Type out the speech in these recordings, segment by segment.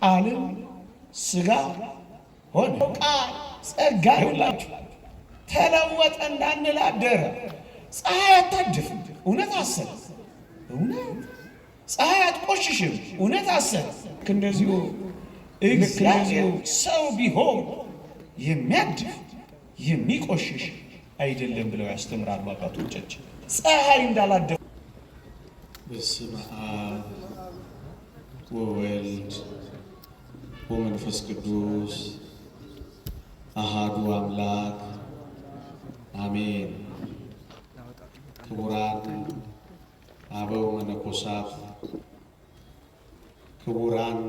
ቃልም ሥጋ ሆነ። ቃል ጸጋ ይሁንላችሁ ተለወጠ እንዳንል አደረ። ፀሐይ አታድፍም፣ እውነት አሰረ። እውነት ፀሐይ አትቆሽሽም፣ እውነት አሰረ። እንደዚሁ እግዚአብሔር ሰው ቢሆን የሚያድፍ የሚቆሽሽ አይደለም ብለው ያስተምራሉ አባቶቻችን። ፀሐይ እንዳላደፈ። በስመ አብ ወወልድ ወመንፈስ ቅዱስ አሃዱ አምላክ አሜን። ክቡራን አበው መነኮሳት፣ ክቡራን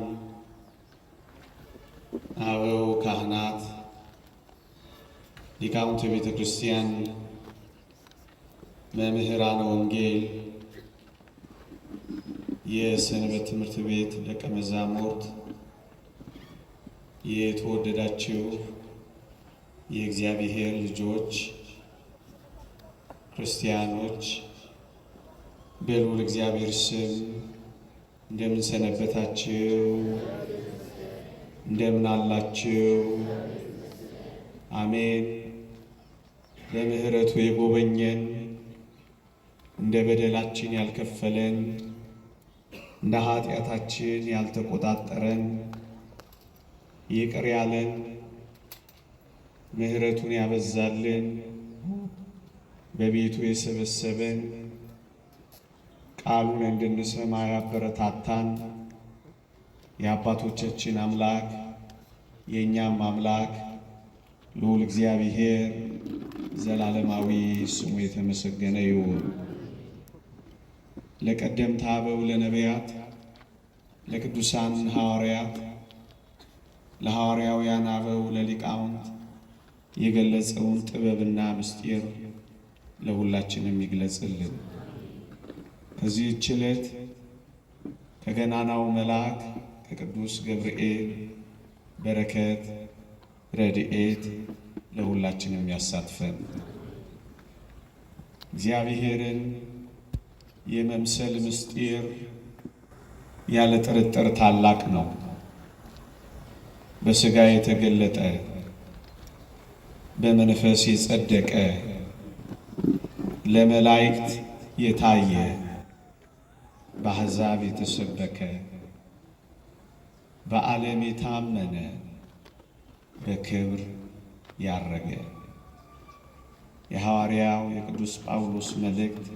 አበው ካህናት፣ ሊቃውንተ ቤተ ክርስቲያን፣ መምህራነ ወንጌል፣ የሰንበት ትምህርት ቤት ደቀ መዛሙርት፣ የተወደዳችሁ የእግዚአብሔር ልጆች ክርስቲያኖች በልዑል እግዚአብሔር ስም እንደምን ሰነበታችሁ? እንደምን አላችሁ? አሜን። በምሕረቱ የጎበኘን እንደ በደላችን ያልከፈለን እንደ ኃጢአታችን ያልተቆጣጠረን ይቅር ያለን ምሕረቱን ያበዛልን በቤቱ የሰበሰበን ቃሉን እንድንሰማ ያበረታታን የአባቶቻችን አምላክ የእኛም አምላክ ልዑል እግዚአብሔር ዘላለማዊ ስሙ የተመሰገነ ይሁን። ለቀደምት አበው ለነቢያት፣ ለቅዱሳን ሐዋርያት፣ ለሐዋርያውያን አበው ለሊቃውንት የገለጸውን ጥበብና ምስጢር ለሁላችንም ይግለጽልን። ከዚህች ዕለት ከገናናው መልአክ ከቅዱስ ገብርኤል በረከት ረድኤት ለሁላችንም ያሳትፈን። እግዚአብሔርን የመምሰል ምስጢር ያለ ጥርጥር ታላቅ ነው። በሥጋ የተገለጠ በመንፈስ የጸደቀ ለመላእክት የታየ በአሕዛብ የተሰበከ በዓለም የታመነ በክብር ያረገ የሐዋርያው የቅዱስ ጳውሎስ መልእክት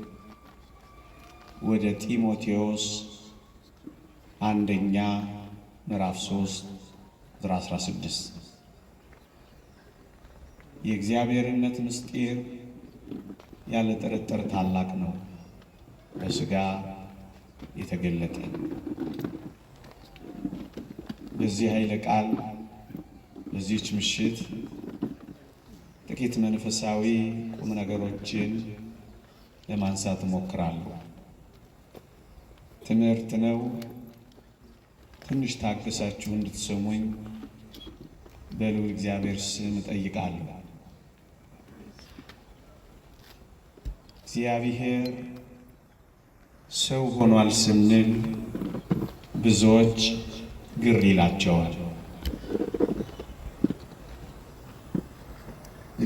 ወደ ጢሞቴዎስ አንደኛ ምዕራፍ 3 ቁጥር 16 የእግዚአብሔርነት ምስጢር ያለ ጥርጥር ታላቅ ነው፣ በሥጋ የተገለጠ። በዚህ ኃይለ ቃል በዚህች ምሽት ጥቂት መንፈሳዊ ቁም ነገሮችን ለማንሳት እሞክራለሁ። ትምህርት ነው። ትንሽ ታግሳችሁ እንድትሰሙኝ በልዑል እግዚአብሔር ስም እጠይቃለሁ። እግዚአብሔር ሰው ሆኗል ስንል ብዙዎች ግር ይላቸዋል።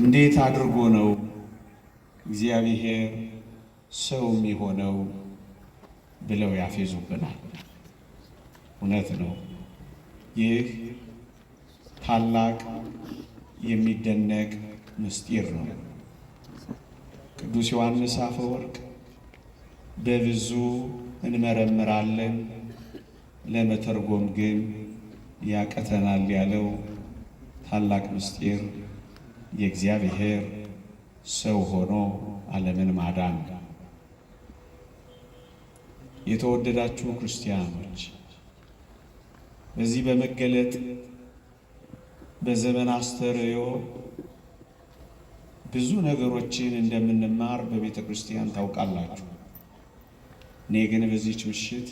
እንዴት አድርጎ ነው እግዚአብሔር ሰው የሚሆነው ብለው ያፌዙብናል። እውነት ነው። ይህ ታላቅ የሚደነቅ ምስጢር ነው። ቅዱስ ዮሐንስ አፈወርቅ በብዙ እንመረምራለን ለመተርጎም ግን ያቀተናል ያለው ታላቅ ምስጢር የእግዚአብሔር ሰው ሆኖ ዓለምን ማዳን። የተወደዳችሁ ክርስቲያኖች በዚህ በመገለጥ በዘመን አስተርእዮ ብዙ ነገሮችን እንደምንማር በቤተ ክርስቲያን ታውቃላችሁ። እኔ ግን በዚህች ምሽት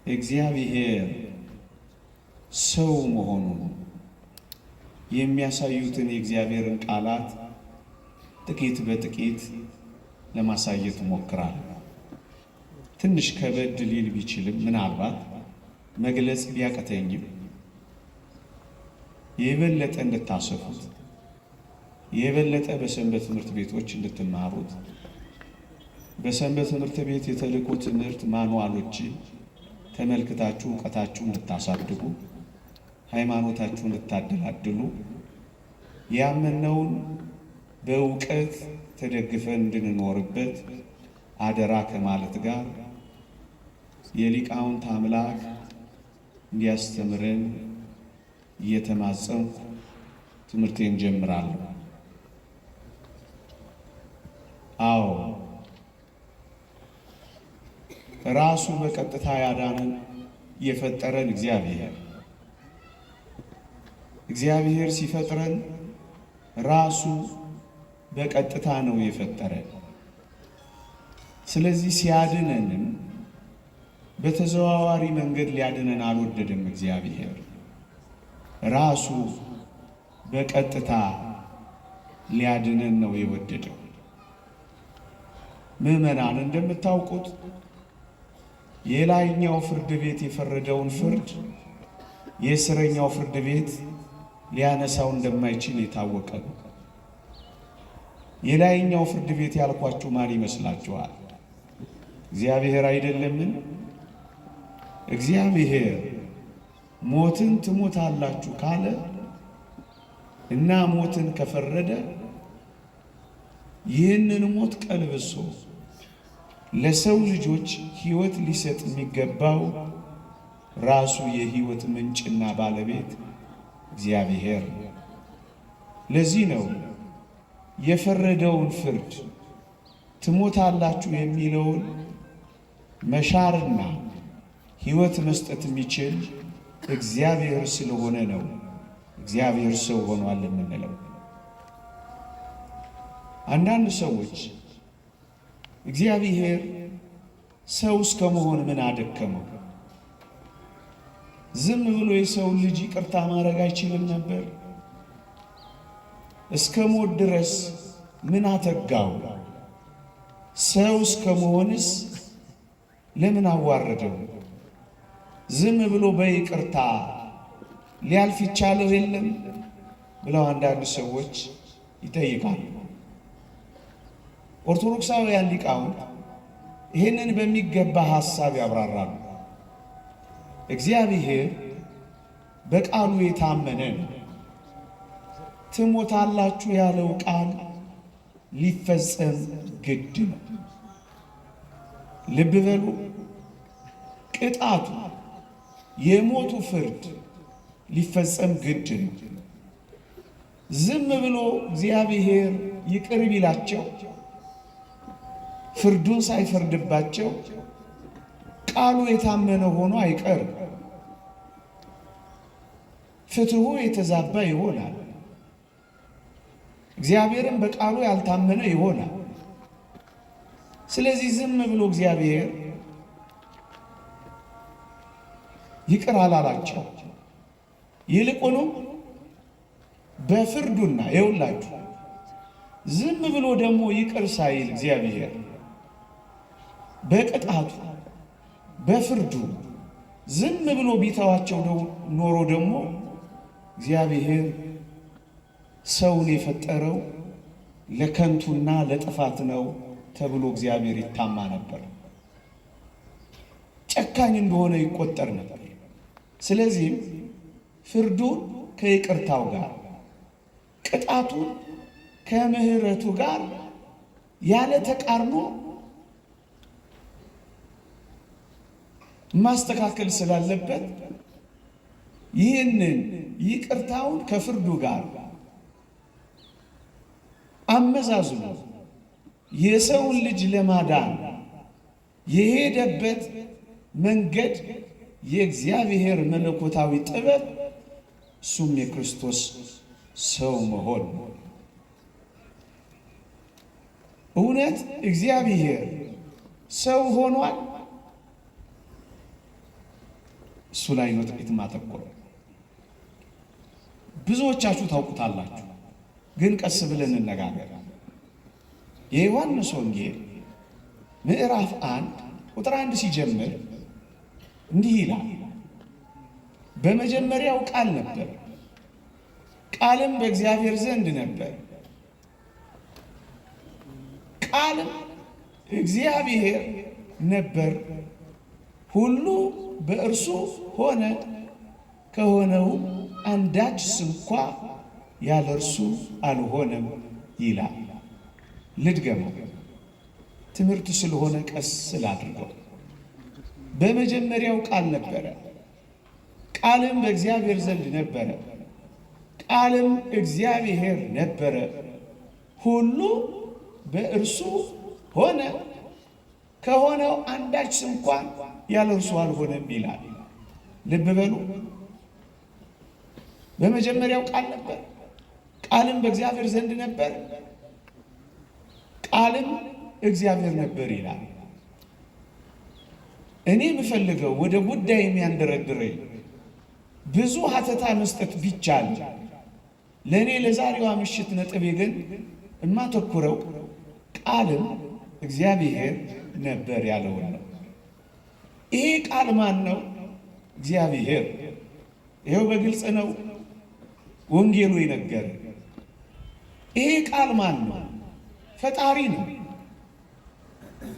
እግዚአብሔር ሰው መሆኑን የሚያሳዩትን የእግዚአብሔርን ቃላት ጥቂት በጥቂት ለማሳየት እሞክራለሁ። ትንሽ ከበድ ሊል ቢችልም ምናልባት መግለጽ ቢያቀተኝም የበለጠ እንድታሰፉት የበለጠ በሰንበት ትምህርት ቤቶች እንድትማሩት በሰንበት ትምህርት ቤት የተልእኮ ትምህርት ማኑዋሎችን ተመልክታችሁ እውቀታችሁን እንድታሳድጉ ሃይማኖታችሁን እንድታደላድሉ ያመነውን በእውቀት ተደግፈን እንድንኖርበት አደራ ከማለት ጋር የሊቃውንት አምላክ እንዲያስተምረን እየተማጸንኩ ትምህርቴን ጀምራለሁ። አዎ ራሱ በቀጥታ ያዳነን የፈጠረን እግዚአብሔር ሲፈጥረን ራሱ በቀጥታ ነው የፈጠረን። ስለዚህ ሲያድነንም በተዘዋዋሪ መንገድ ሊያድነን አልወደደም። እግዚአብሔር ራሱ በቀጥታ ሊያድነን ነው የወደደው። ምዕመናን እንደምታውቁት የላይኛው ፍርድ ቤት የፈረደውን ፍርድ የስረኛው ፍርድ ቤት ሊያነሳው እንደማይችል የታወቀ ነው። የላይኛው ፍርድ ቤት ያልኳችሁ ማን ይመስላችኋል? እግዚአብሔር አይደለምን? እግዚአብሔር ሞትን ትሞታላችሁ ካለ እና ሞትን ከፈረደ ይህንን ሞት ቀልብሶ ለሰው ልጆች ሕይወት ሊሰጥ የሚገባው ራሱ የሕይወት ምንጭና ባለቤት እግዚአብሔር ነው። ለዚህ ነው የፈረደውን ፍርድ ትሞታላችሁ የሚለውን መሻርና ሕይወት መስጠት የሚችል እግዚአብሔር ስለሆነ ነው እግዚአብሔር ሰው ሆኗል የምንለው። አንዳንድ ሰዎች እግዚአብሔር ሰው እስከ መሆን ምን አደከመው? ዝም ብሎ የሰውን ልጅ ይቅርታ ማድረግ አይችልም ነበር? እስከ ሞት ድረስ ምን አተጋው? ሰው እስከ መሆንስ ለምን አዋረደው? ዝም ብሎ በይቅርታ ሊያልፍ ይቻለው የለም ብለው አንዳንድ ሰዎች ይጠይቃሉ። ኦርቶዶክሳውያን ሊቃውንት ይህንን በሚገባ ሐሳብ ያብራራሉ። እግዚአብሔር በቃሉ የታመነ ነው። ትሞታላችሁ ያለው ቃል ሊፈጸም ግድ ነው። ልብ በሉ፣ ቅጣቱ የሞቱ ፍርድ ሊፈጸም ግድ ነው። ዝም ብሎ እግዚአብሔር ይቅር ቢላቸው ፍርዱን ሳይፈርድባቸው ቃሉ የታመነ ሆኖ አይቀርም። ፍትሑ የተዛባ ይሆናል። እግዚአብሔርም በቃሉ ያልታመነ ይሆናል። ስለዚህ ዝም ብሎ እግዚአብሔር ይቅር አላላቸው። ይልቁንም በፍርዱና የውላችሁ ዝም ብሎ ደግሞ ይቅር ሳይል እግዚአብሔር በቅጣቱ በፍርዱ ዝም ብሎ ቢተዋቸው ኖሮ ደግሞ እግዚአብሔር ሰውን የፈጠረው ለከንቱና ለጥፋት ነው ተብሎ እግዚአብሔር ይታማ ነበር። ጨካኝ እንደሆነ ይቆጠር ነበር። ስለዚህም ፍርዱን ከይቅርታው ጋር ቅጣቱን ከምሕረቱ ጋር ያለ ተቃርኖ ማስተካከል ስላለበት ይህንን ይቅርታውን ከፍርዱ ጋር አመዛዝኖ የሰውን ልጅ ለማዳን የሄደበት መንገድ የእግዚአብሔር መለኮታዊ ጥበብ እሱም የክርስቶስ ሰው መሆን። እውነት እግዚአብሔር ሰው ሆኗል። እሱ ላይ ነው ጥቂት ማተኮር። ብዙዎቻችሁ ታውቁታላችሁ፣ ግን ቀስ ብለን እንነጋገር። የዮሐንስ ወንጌል ምዕራፍ 1 ቁጥር 1 ሲጀምር እንዲህ ይላል፣ በመጀመሪያው ቃል ነበር፣ ቃልም በእግዚአብሔር ዘንድ ነበር፣ ቃልም እግዚአብሔር ነበር። ሁሉ በእርሱ ሆነ፣ ከሆነው አንዳች ስንኳ ያለ እርሱ አልሆነም ይላል። ልድገመው፣ ትምህርት ስለሆነ ቀስ ስላድርገው። በመጀመሪያው ቃል ነበረ፣ ቃልም በእግዚአብሔር ዘንድ ነበረ፣ ቃልም እግዚአብሔር ነበረ። ሁሉ በእርሱ ሆነ፣ ከሆነው አንዳች እንኳን ያለ እርሱ አልሆነም ይላል። ልብ በሉ። በመጀመሪያው ቃል ነበር፣ ቃልም በእግዚአብሔር ዘንድ ነበር፣ ቃልም እግዚአብሔር ነበር ይላል። እኔ የምፈልገው ወደ ጉዳይ የሚያንደረድረኝ ብዙ ሀተታ መስጠት ቢቻል ለእኔ ለዛሬዋ ምሽት ነጥቤ ግን የማተኩረው ቃልም እግዚአብሔር ነበር ያለውን ነው። ይሄ ቃል ማን ነው? እግዚአብሔር። ይኸው በግልጽ ነው ወንጌሉ ይነገር። ይሄ ቃል ማን ነው? ፈጣሪ ነው።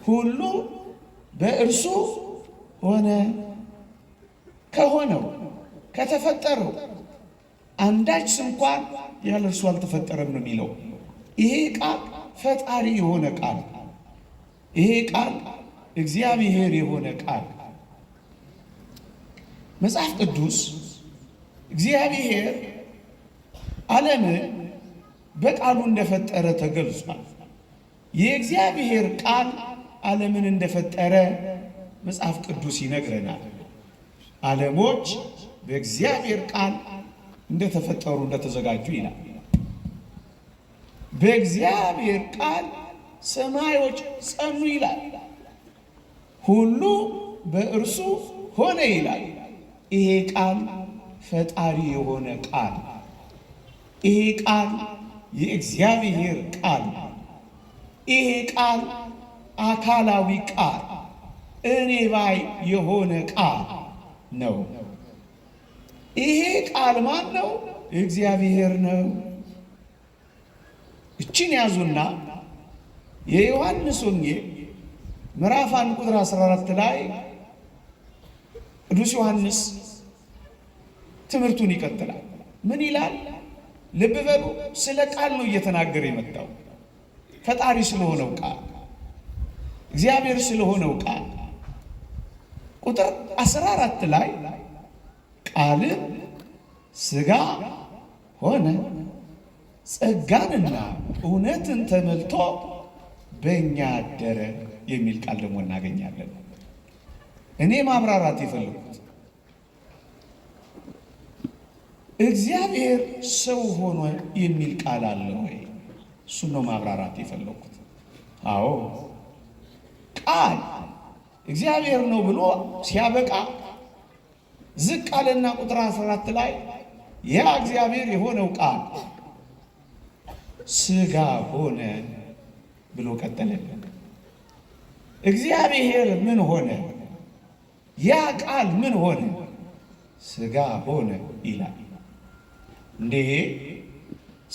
ሁሉ በእርሱ ሆነ፣ ከሆነው ከተፈጠረው አንዳች እንኳን ያለ እርሱ አልተፈጠረም ነው የሚለው። ይሄ ቃል ፈጣሪ የሆነ ቃል፣ ይሄ ቃል እግዚአብሔር የሆነ ቃል። መጽሐፍ ቅዱስ እግዚአብሔር ዓለምን በቃሉ እንደፈጠረ ተገልጿል። የእግዚአብሔር ቃል ዓለምን እንደፈጠረ መጽሐፍ ቅዱስ ይነግረናል። ዓለሞች በእግዚአብሔር ቃል እንደተፈጠሩ እንደተዘጋጁ ይላል። በእግዚአብሔር ቃል ሰማዮች ጸኑ ይላል። ሁሉ በእርሱ ሆነ ይላል። ይሄ ቃል ፈጣሪ የሆነ ቃል፣ ይሄ ቃል የእግዚአብሔር ቃል፣ ይሄ ቃል አካላዊ ቃል፣ እኔ ባይ የሆነ ቃል ነው። ይሄ ቃል ማን ነው? እግዚአብሔር ነው። እችን ያዙና የዮሐንስ ወንጌል ምዕራፍ 1 ቁጥር 14 ላይ ቅዱስ ዮሐንስ ትምህርቱን ይቀጥላል። ምን ይላል? ልብ በሉ። ስለ ቃል ነው እየተናገረ የመጣው። ፈጣሪ ስለሆነው ቃል፣ እግዚአብሔር ስለሆነው ቃል። ቁጥር 14 ላይ ቃልም ሥጋ ሆነ፣ ጸጋንና እውነትን ተመልቶ በእኛ አደረ የሚል ቃል ደግሞ እናገኛለን። እኔ ማብራራት የፈለኩት እግዚአብሔር ሰው ሆኖ የሚል ቃል አለ ወይ? እሱን ነው ማብራራት የፈለኩት። አዎ ቃል እግዚአብሔር ነው ብሎ ሲያበቃ ዝቅ አለና ቁጥር 14 ላይ ያ እግዚአብሔር የሆነው ቃል ሥጋ ሆነ ብሎ ቀጠለልን። እግዚአብሔር ምን ሆነ? ያ ቃል ምን ሆነ? ሥጋ ሆነ ይላል። እንዴ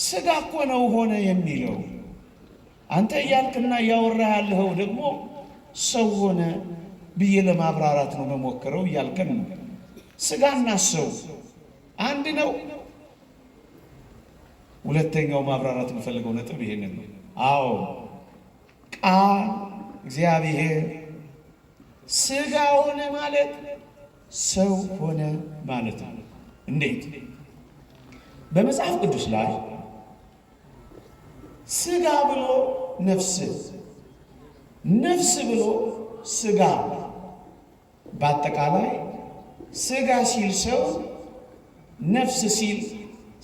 ሥጋ እኮ ነው ሆነ የሚለው። አንተ እያልክና እያወራ ያለኸው ደግሞ ሰው ሆነ ብዬ ለማብራራት ነው መሞክረው እያልከን ነው። ሥጋና ሰው አንድ ነው። ሁለተኛው ማብራራት የምፈልገው ነጥብ ይሄንን ነው። አዎ ቃል እግዚአብሔር ሥጋ ሆነ ማለት ሰው ሆነ ማለት ነው። እንዴት? በመጽሐፍ ቅዱስ ላይ ሥጋ ብሎ ነፍስ፣ ነፍስ ብሎ ሥጋ፣ በአጠቃላይ ሥጋ ሲል ሰው፣ ነፍስ ሲል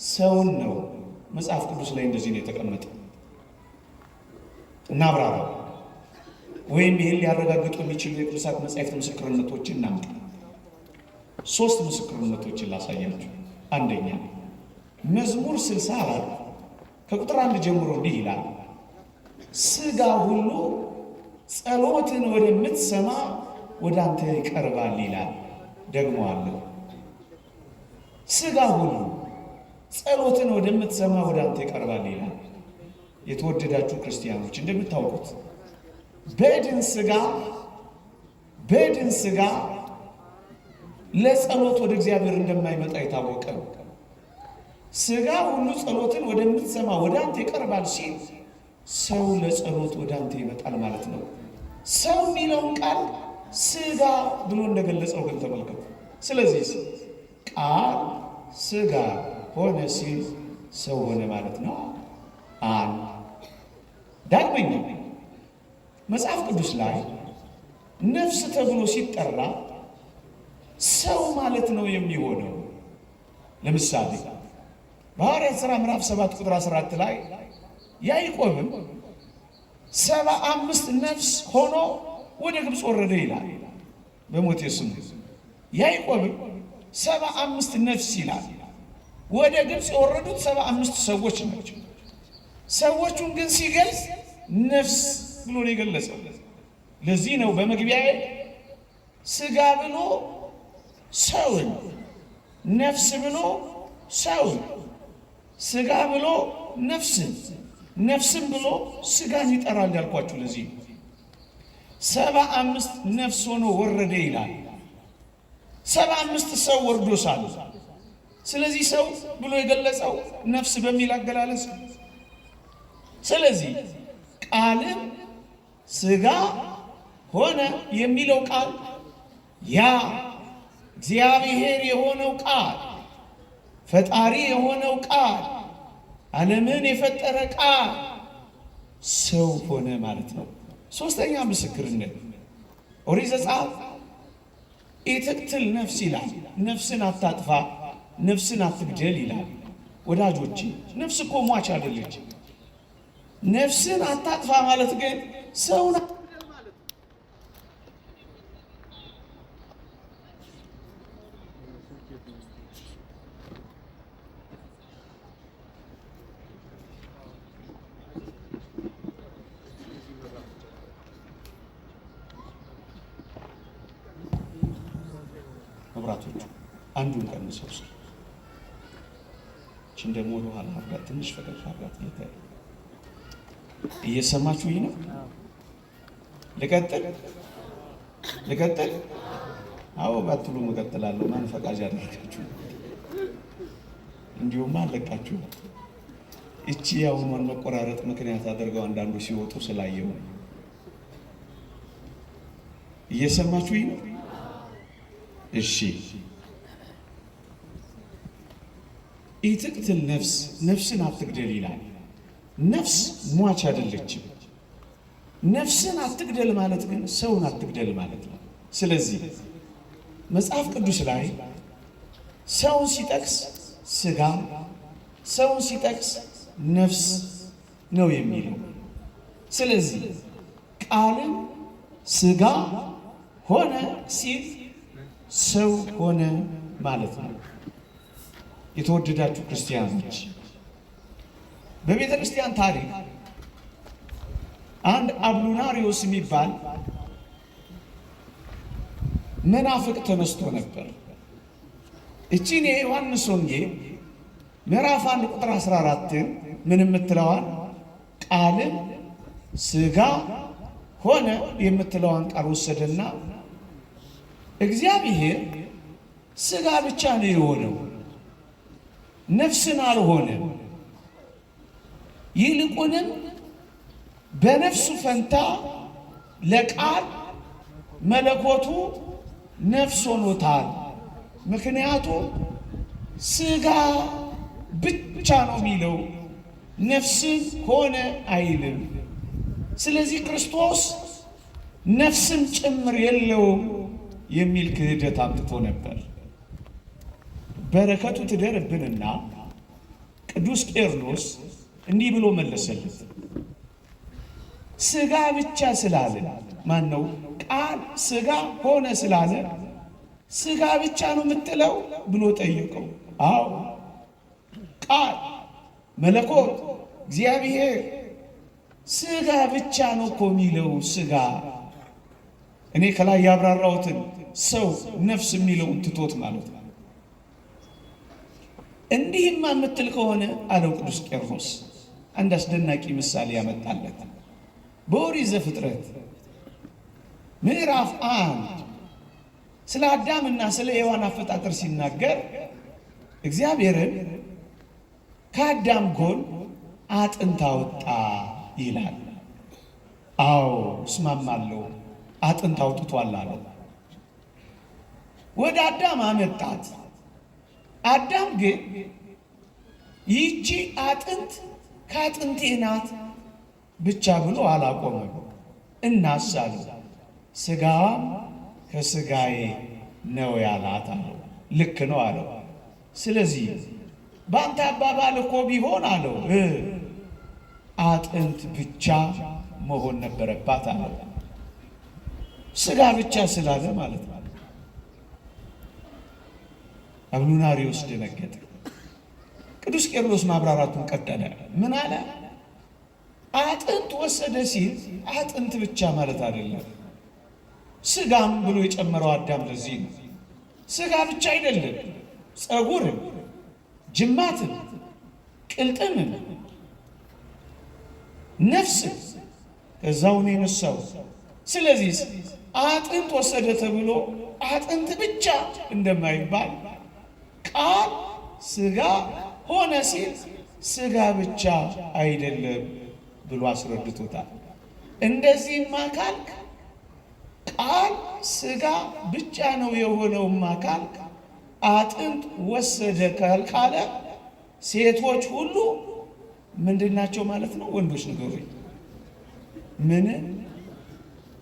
ሰውን ነው። መጽሐፍ ቅዱስ ላይ እንደዚህ ነው የተቀመጠ። እናብራራ ወይም ይህን ሊያረጋግጡ የሚችሉ የቅዱሳት መጻሕፍት ምስክርነቶችን እናምጣ። 3 ምስክርነቶችን ላሳያችሁ። አንደኛ መዝሙር 64 ከቁጥር 1 ጀምሮ እንዲህ ይላል፣ ሥጋ ሁሉ ጸሎትን ወደምትሰማ ወደ አንተ ይቀርባል ይላል። ደግሞ አለ ሥጋ ሁሉ ጸሎትን ወደምትሰማ ወደ አንተ ይቀርባል ይላል። የተወደዳችሁ ክርስቲያኖች እንደምታውቁት በድን ሥጋ ለጸሎት ወደ እግዚአብሔር እንደማይመጣ የታወቀ ነው። ሥጋ ሁሉ ጸሎትን ወደምትሰማ ወደ አንተ ይቀርባል ሲል ሰው ለጸሎት ወደ አንተ ይመጣል ማለት ነው። ሰው የሚለውን ቃል ሥጋ ብሎ እንደገለጸው ግን ተመልከቱ። ስለዚህ ቃል ሥጋ ሆነ ሲል ሰው ሆነ ማለት ነው። ዳግመኛ መጽሐፍ ቅዱስ ላይ ነፍስ ተብሎ ሲጠራ ሰው ማለት ነው የሚሆነው። ለምሳሌ በሐዋርያት ሥራ ምዕራፍ 7 ቁጥር 14 ላይ ያዕቆብም 75 ነፍስ ሆኖ ወደ ግብፅ ወረደ ይላል። በሞቴ ስሙ ያዕቆብም 75 ነፍስ ይላል። ወደ ግብፅ የወረዱት 75 ሰዎች ናቸው። ሰዎቹን ግን ሲገልጽ ነፍስ ብሎ ነው የገለጸው። ለዚህ ነው በመግቢያዬ ሥጋ ብሎ ሰውን፣ ነፍስ ብሎ ሰውን፣ ሥጋ ብሎ ነፍስን፣ ነፍስን ብሎ ሥጋን ይጠራል ያልኳችሁ። ለዚህ 75 ነፍስ ሆኖ ወረደ ይላል። 75 ሰው ወርዶ ሳለ ስለዚህ ሰው ብሎ የገለጸው ነፍስ በሚል አገላለጽ። ስለዚህ ቃልም ሥጋ ሆነ የሚለው ቃል ያ እግዚአብሔር የሆነው ቃል፣ ፈጣሪ የሆነው ቃል፣ ዓለምን የፈጠረ ቃል ሰው ሆነ ማለት ነው። ሦስተኛ ምስክርነት ኦሪት ዘጸአት ኢትቅትል ነፍስ ይላል። ነፍስን አታጥፋ፣ ነፍስን አትግደል ይላል። ወዳጆቼ ነፍስ እኮ ሟች አይደለች። ነፍስን አታጥፋ ማለት ግን ሰውን አትግደል ማለት ነው። መብራቶቹ አንዱን ቀንሰው እችን ደግሞ ወደ ኋላ አርጋት፣ ትንሽ ፈቀቅ አርጋት። እየሰማችሁ ነው? ልቀጥል? አዎ ባትሉ እቀጥላለሁ። ማን ፈቃጅ አደረጋችሁ? እንዲሁም አለቃችሁ። እቺ ያሁኗን መቆራረጥ ምክንያት አድርገው አንዳንዱ ሲወጡ ስላየው እየሰማችሁ ነው? እሺ ኢትቅትል ነፍስ፣ ነፍስን አትግደል ይላል። ነፍስ ሟች አይደለችም። ነፍስን አትግደል ማለት ግን ሰውን አትግደል ማለት ነው። ስለዚህ መጽሐፍ ቅዱስ ላይ ሰውን ሲጠቅስ ሥጋ፣ ሰውን ሲጠቅስ ነፍስ ነው የሚለው። ስለዚህ ቃልም ሥጋ ሆነ ሲል ሰው ሆነ ማለት ነው። የተወደዳችሁ ክርስቲያኖች በቤተ ክርስቲያን ታሪክ አንድ አቡናሪዎስ የሚባል መናፍቅ ተነስቶ ነበር። እቺን የዮሐንስ ወንጌል ምዕራፍ 1 ቁጥር 14 ምን የምትለዋን ቃልም ሥጋ ሆነ የምትለዋን ቃል ወሰደና እግዚአብሔር ሥጋ ብቻ ነው የሆነው፣ ነፍስን አልሆነም። ይልቁንም በነፍሱ ፈንታ ለቃል መለኮቱ ነፍስ ሆኖታል። ምክንያቱም ሥጋ ብቻ ነው የሚለው፣ ነፍስን ሆነ አይልም። ስለዚህ ክርስቶስ ነፍስን ጭምር የለውም የሚል ክህደት አምጥቶ ነበር። በረከቱ ትደርብንና ቅዱስ ቄርሎስ እንዲህ ብሎ መለሰለት። ሥጋ ብቻ ስላለ ማን ነው ቃል ሥጋ ሆነ ስላለ ሥጋ ብቻ ነው የምትለው ብሎ ጠየቀው። አዎ ቃል መለኮት እግዚአብሔር ሥጋ ብቻ ነው እኮ የሚለው። ሥጋ እኔ ከላይ ያብራራሁትን ሰው ነፍስ የሚለውን ትቶት ማለት ነው። እንዲህማ የምትል ከሆነ አለው ቅዱስ ቄርሎስ አንድ አስደናቂ ምሳሌ ያመጣለት። በኦሪት ዘፍጥረት ምዕራፍ 1 ስለ አዳምና ስለ ሔዋን አፈጣጠር ሲናገር እግዚአብሔርን ከአዳም ጎን አጥንት አወጣ ይላል። አዎ እስማማለሁ፣ አጥንት አውጥቷል አለው። ወደ አዳም አመጣት። አዳም ግን ይቺ አጥንት ከአጥንቴ ናት ብቻ ብሎ አላቆመም። እናስ አለው ሥጋዋም ከሥጋዬ ነው ያላት አለው። ልክ ነው አለው። ስለዚህ በአንተ አባባል እኮ ቢሆን አለው አጥንት ብቻ መሆን ነበረባት አለው። ሥጋ ብቻ ስላለ ማለት ነው። አቡናሪዎስ ደነገጠ። ቅዱስ ቄርሎስ ማብራራቱን ቀጠለ። ምን አለ? አጥንት ወሰደ ሲል አጥንት ብቻ ማለት አይደለም፣ ሥጋም ብሎ የጨመረው አዳም ለዚህ ነው። ሥጋ ብቻ አይደለም፣ ፀጉርም፣ ጅማትም፣ ቅልጥምም፣ ነፍስም ከዛውን የነሳው። ስለዚህ አጥንት ወሰደ ተብሎ አጥንት ብቻ እንደማይባል ቃል ሥጋ ሆነ ሲል ሥጋ ብቻ አይደለም ብሎ አስረድቶታል። እንደዚህማ ካልክ ቃል ሥጋ ብቻ ነው የሆነውማ ካልክ አጥንት ወሰደ ካለ ሴቶች ሁሉ ምንድናቸው ማለት ነው? ወንዶች ንገሩኝ። ምን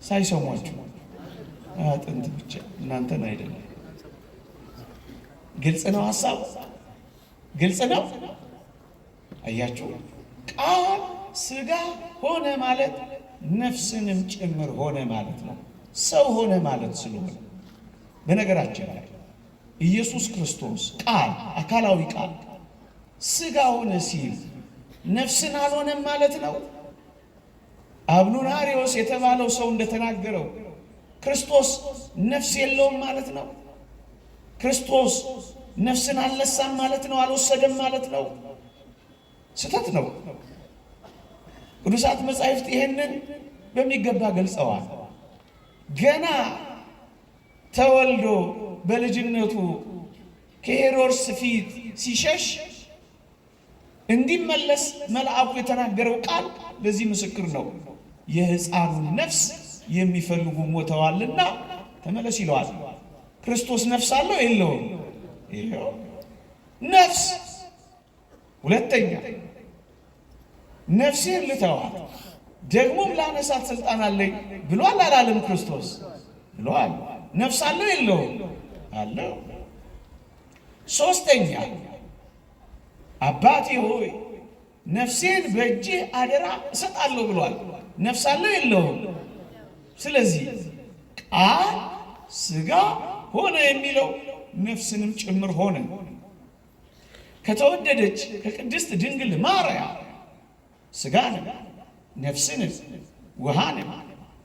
ሳይሰሟችሁ አጥንት ብቻ እናንተን አይደለም። ግልጽ ነው ሐሳቡ፣ ግልጽ ነው። አያችሁ፣ ቃል ሥጋ ሆነ ማለት ነፍስንም ጭምር ሆነ ማለት ነው። ሰው ሆነ ማለት ስለሆነ በነገራችን ላይ ኢየሱስ ክርስቶስ ቃል አካላዊ ቃል ሥጋ ሆነ ሲል ነፍስን አልሆነም ማለት ነው። አቡናሪዎስ የተባለው ሰው እንደተናገረው ክርስቶስ ነፍስ የለውም ማለት ነው። ክርስቶስ ነፍስን አልነሳም ማለት ነው። አልወሰደም ማለት ነው። ስህተት ነው። ቅዱሳት መጻሕፍት ይህንን በሚገባ ገልጸዋል። ገና ተወልዶ በልጅነቱ ከሄሮድስ ፊት ሲሸሽ እንዲመለስ መልአኩ የተናገረው ቃል ለዚህ ምስክር ነው። የሕፃኑን ነፍስ የሚፈልጉ ሞተዋልና ተመለስ ይለዋል። ክርስቶስ ነፍስ አለው የለውም? ይሄው ነፍስ። ሁለተኛ ነፍሴን ልተዋት ደግሞም ላነሳት ስልጣን አለኝ ብሏል አላለም? ክርስቶስ ብሏል። ነፍስ አለው የለውም? አለው። ሶስተኛ አባቴ ሆይ ነፍሴን በእጅህ አደራ እሰጣለሁ ብሏል። ነፍስ አለው የለውም? ስለዚህ ቃል ሥጋ ሆነ የሚለው ነፍስንም ጭምር ሆነ። ከተወደደች ከቅድስት ድንግል ማርያም ሥጋንም ነፍስንም ውሃንም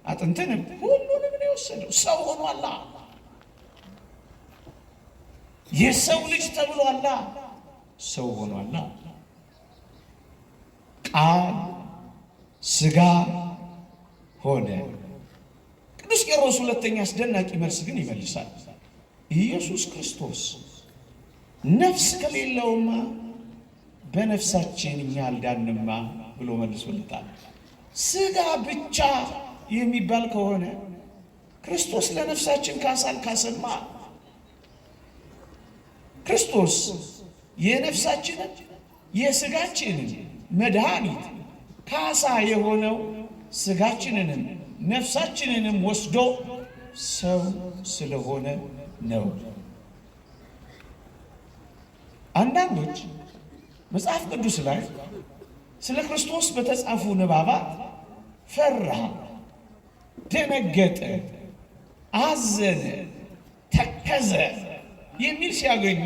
አጥንትንም ሁሉንም ነው የወሰደው። ሰው ሆኗላ። የሰው ልጅ ተብሏላ። ሰው ሆኗላ። ቃል ሥጋ ሆነ። ቅዱስ ቄርሎስ ሁለተኛ አስደናቂ መልስ ግን ይመልሳል። ኢየሱስ ክርስቶስ ነፍስ ከሌለውማ በነፍሳችን እኛ አልዳንማ ብሎ መልሶለታል። ሥጋ ብቻ የሚባል ከሆነ ክርስቶስ ለነፍሳችን ካሳል ካሰማ ክርስቶስ የነፍሳችንን የሥጋችንን መድኃኒት ካሳ የሆነው ሥጋችንንም ነፍሳችንንም ወስዶ ሰው ስለሆነ ነው። አንዳንዶች መጽሐፍ ቅዱስ ላይ ስለ ክርስቶስ በተጻፉ ንባባት ፈራ፣ ደነገጠ፣ አዘነ፣ ተከዘ የሚል ሲያገኙ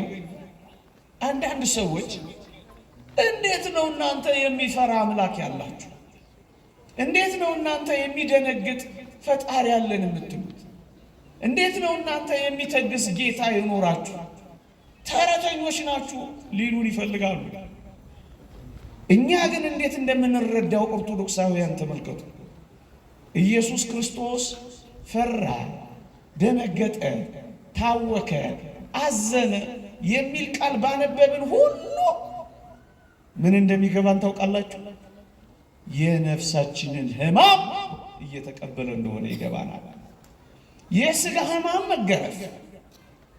አንዳንድ ሰዎች እንዴት ነው እናንተ የሚፈራ አምላክ ያላችሁ? እንዴት ነው እናንተ የሚደነግጥ ፈጣሪ ያለን የምትሉት? እንዴት ነው እናንተ የሚተግስ ጌታ ይኖራችሁ? ተረተኞች ናችሁ ሊሉን ይፈልጋሉ። እኛ ግን እንዴት እንደምንረዳው ኦርቶዶክሳውያን ተመልከቱ። ኢየሱስ ክርስቶስ ፈራ፣ ደነገጠ፣ ታወከ፣ አዘነ የሚል ቃል ባነበብን ሁሉ ምን እንደሚገባን ታውቃላችሁ? የነፍሳችንን ሕማም እየተቀበለ እንደሆነ ይገባናል። የሥጋ ሕማም መገረፍ፣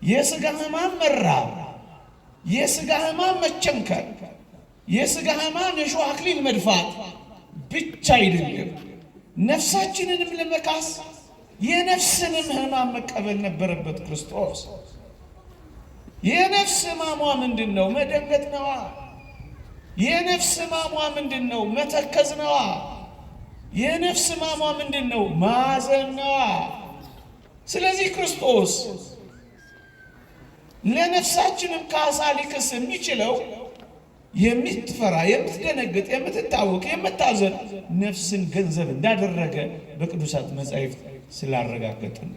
የሥጋ ሕማም መራብ፣ የሥጋ ሕማም መቸንከር፣ የሥጋ ሕማም የሾህ አክሊል መድፋት ብቻ አይደለም። ነፍሳችንንም ለመካስ የነፍስንም ሕማም መቀበል ነበረበት ክርስቶስ። የነፍስ ሕማሟ ምንድን ነው? መደንገጥ ነዋ። የነፍስ ሕማሟ ምንድን ነው? መተከዝ ነዋ። የነፍስ ሕማሟ ምንድን ነው? ማዘን ነዋ። ስለዚህ ክርስቶስ ለነፍሳችንም ካሳ ሊክስ የሚችለው የምትፈራ፣ የምትደነግጥ፣ የምትታወቅ፣ የምታዘን ነፍስን ገንዘብ እንዳደረገ በቅዱሳት መጻሕፍት ስላረጋገጥን።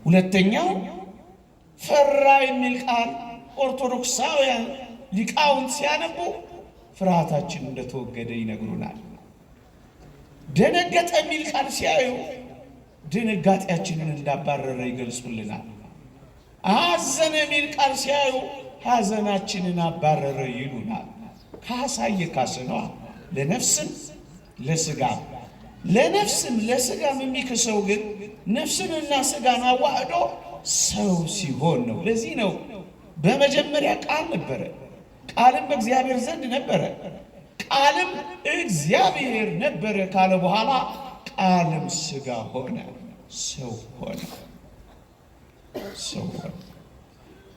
ሁለተኛው ፈራ የሚል ቃል ኦርቶዶክሳውያን ሊቃውንት ሲያነቡ ፍርሃታችን እንደተወገደ ይነግሩናል። ደነገጠ የሚል ቃል ሲያዩ ድንጋጤያችንን እንዳባረረ ይገልጹልናል። አዘነ የሚል ቃል ሲያዩ ሐዘናችንን አባረረ ይሉናል። ካሳ እየካሰ ነዋ፣ ለነፍስም ለሥጋም። ለነፍስም ለሥጋም የሚክሰው ግን ነፍስንና ሥጋን አዋህዶ ሰው ሲሆን ነው። ለዚህ ነው በመጀመሪያ ቃል ነበረ፣ ቃልም በእግዚአብሔር ዘንድ ነበረ፣ ቃልም እግዚአብሔር ነበረ ካለ በኋላ ቃልም ሥጋ ሆነ፣ ሰው ሆነ። ሰው ሆነ።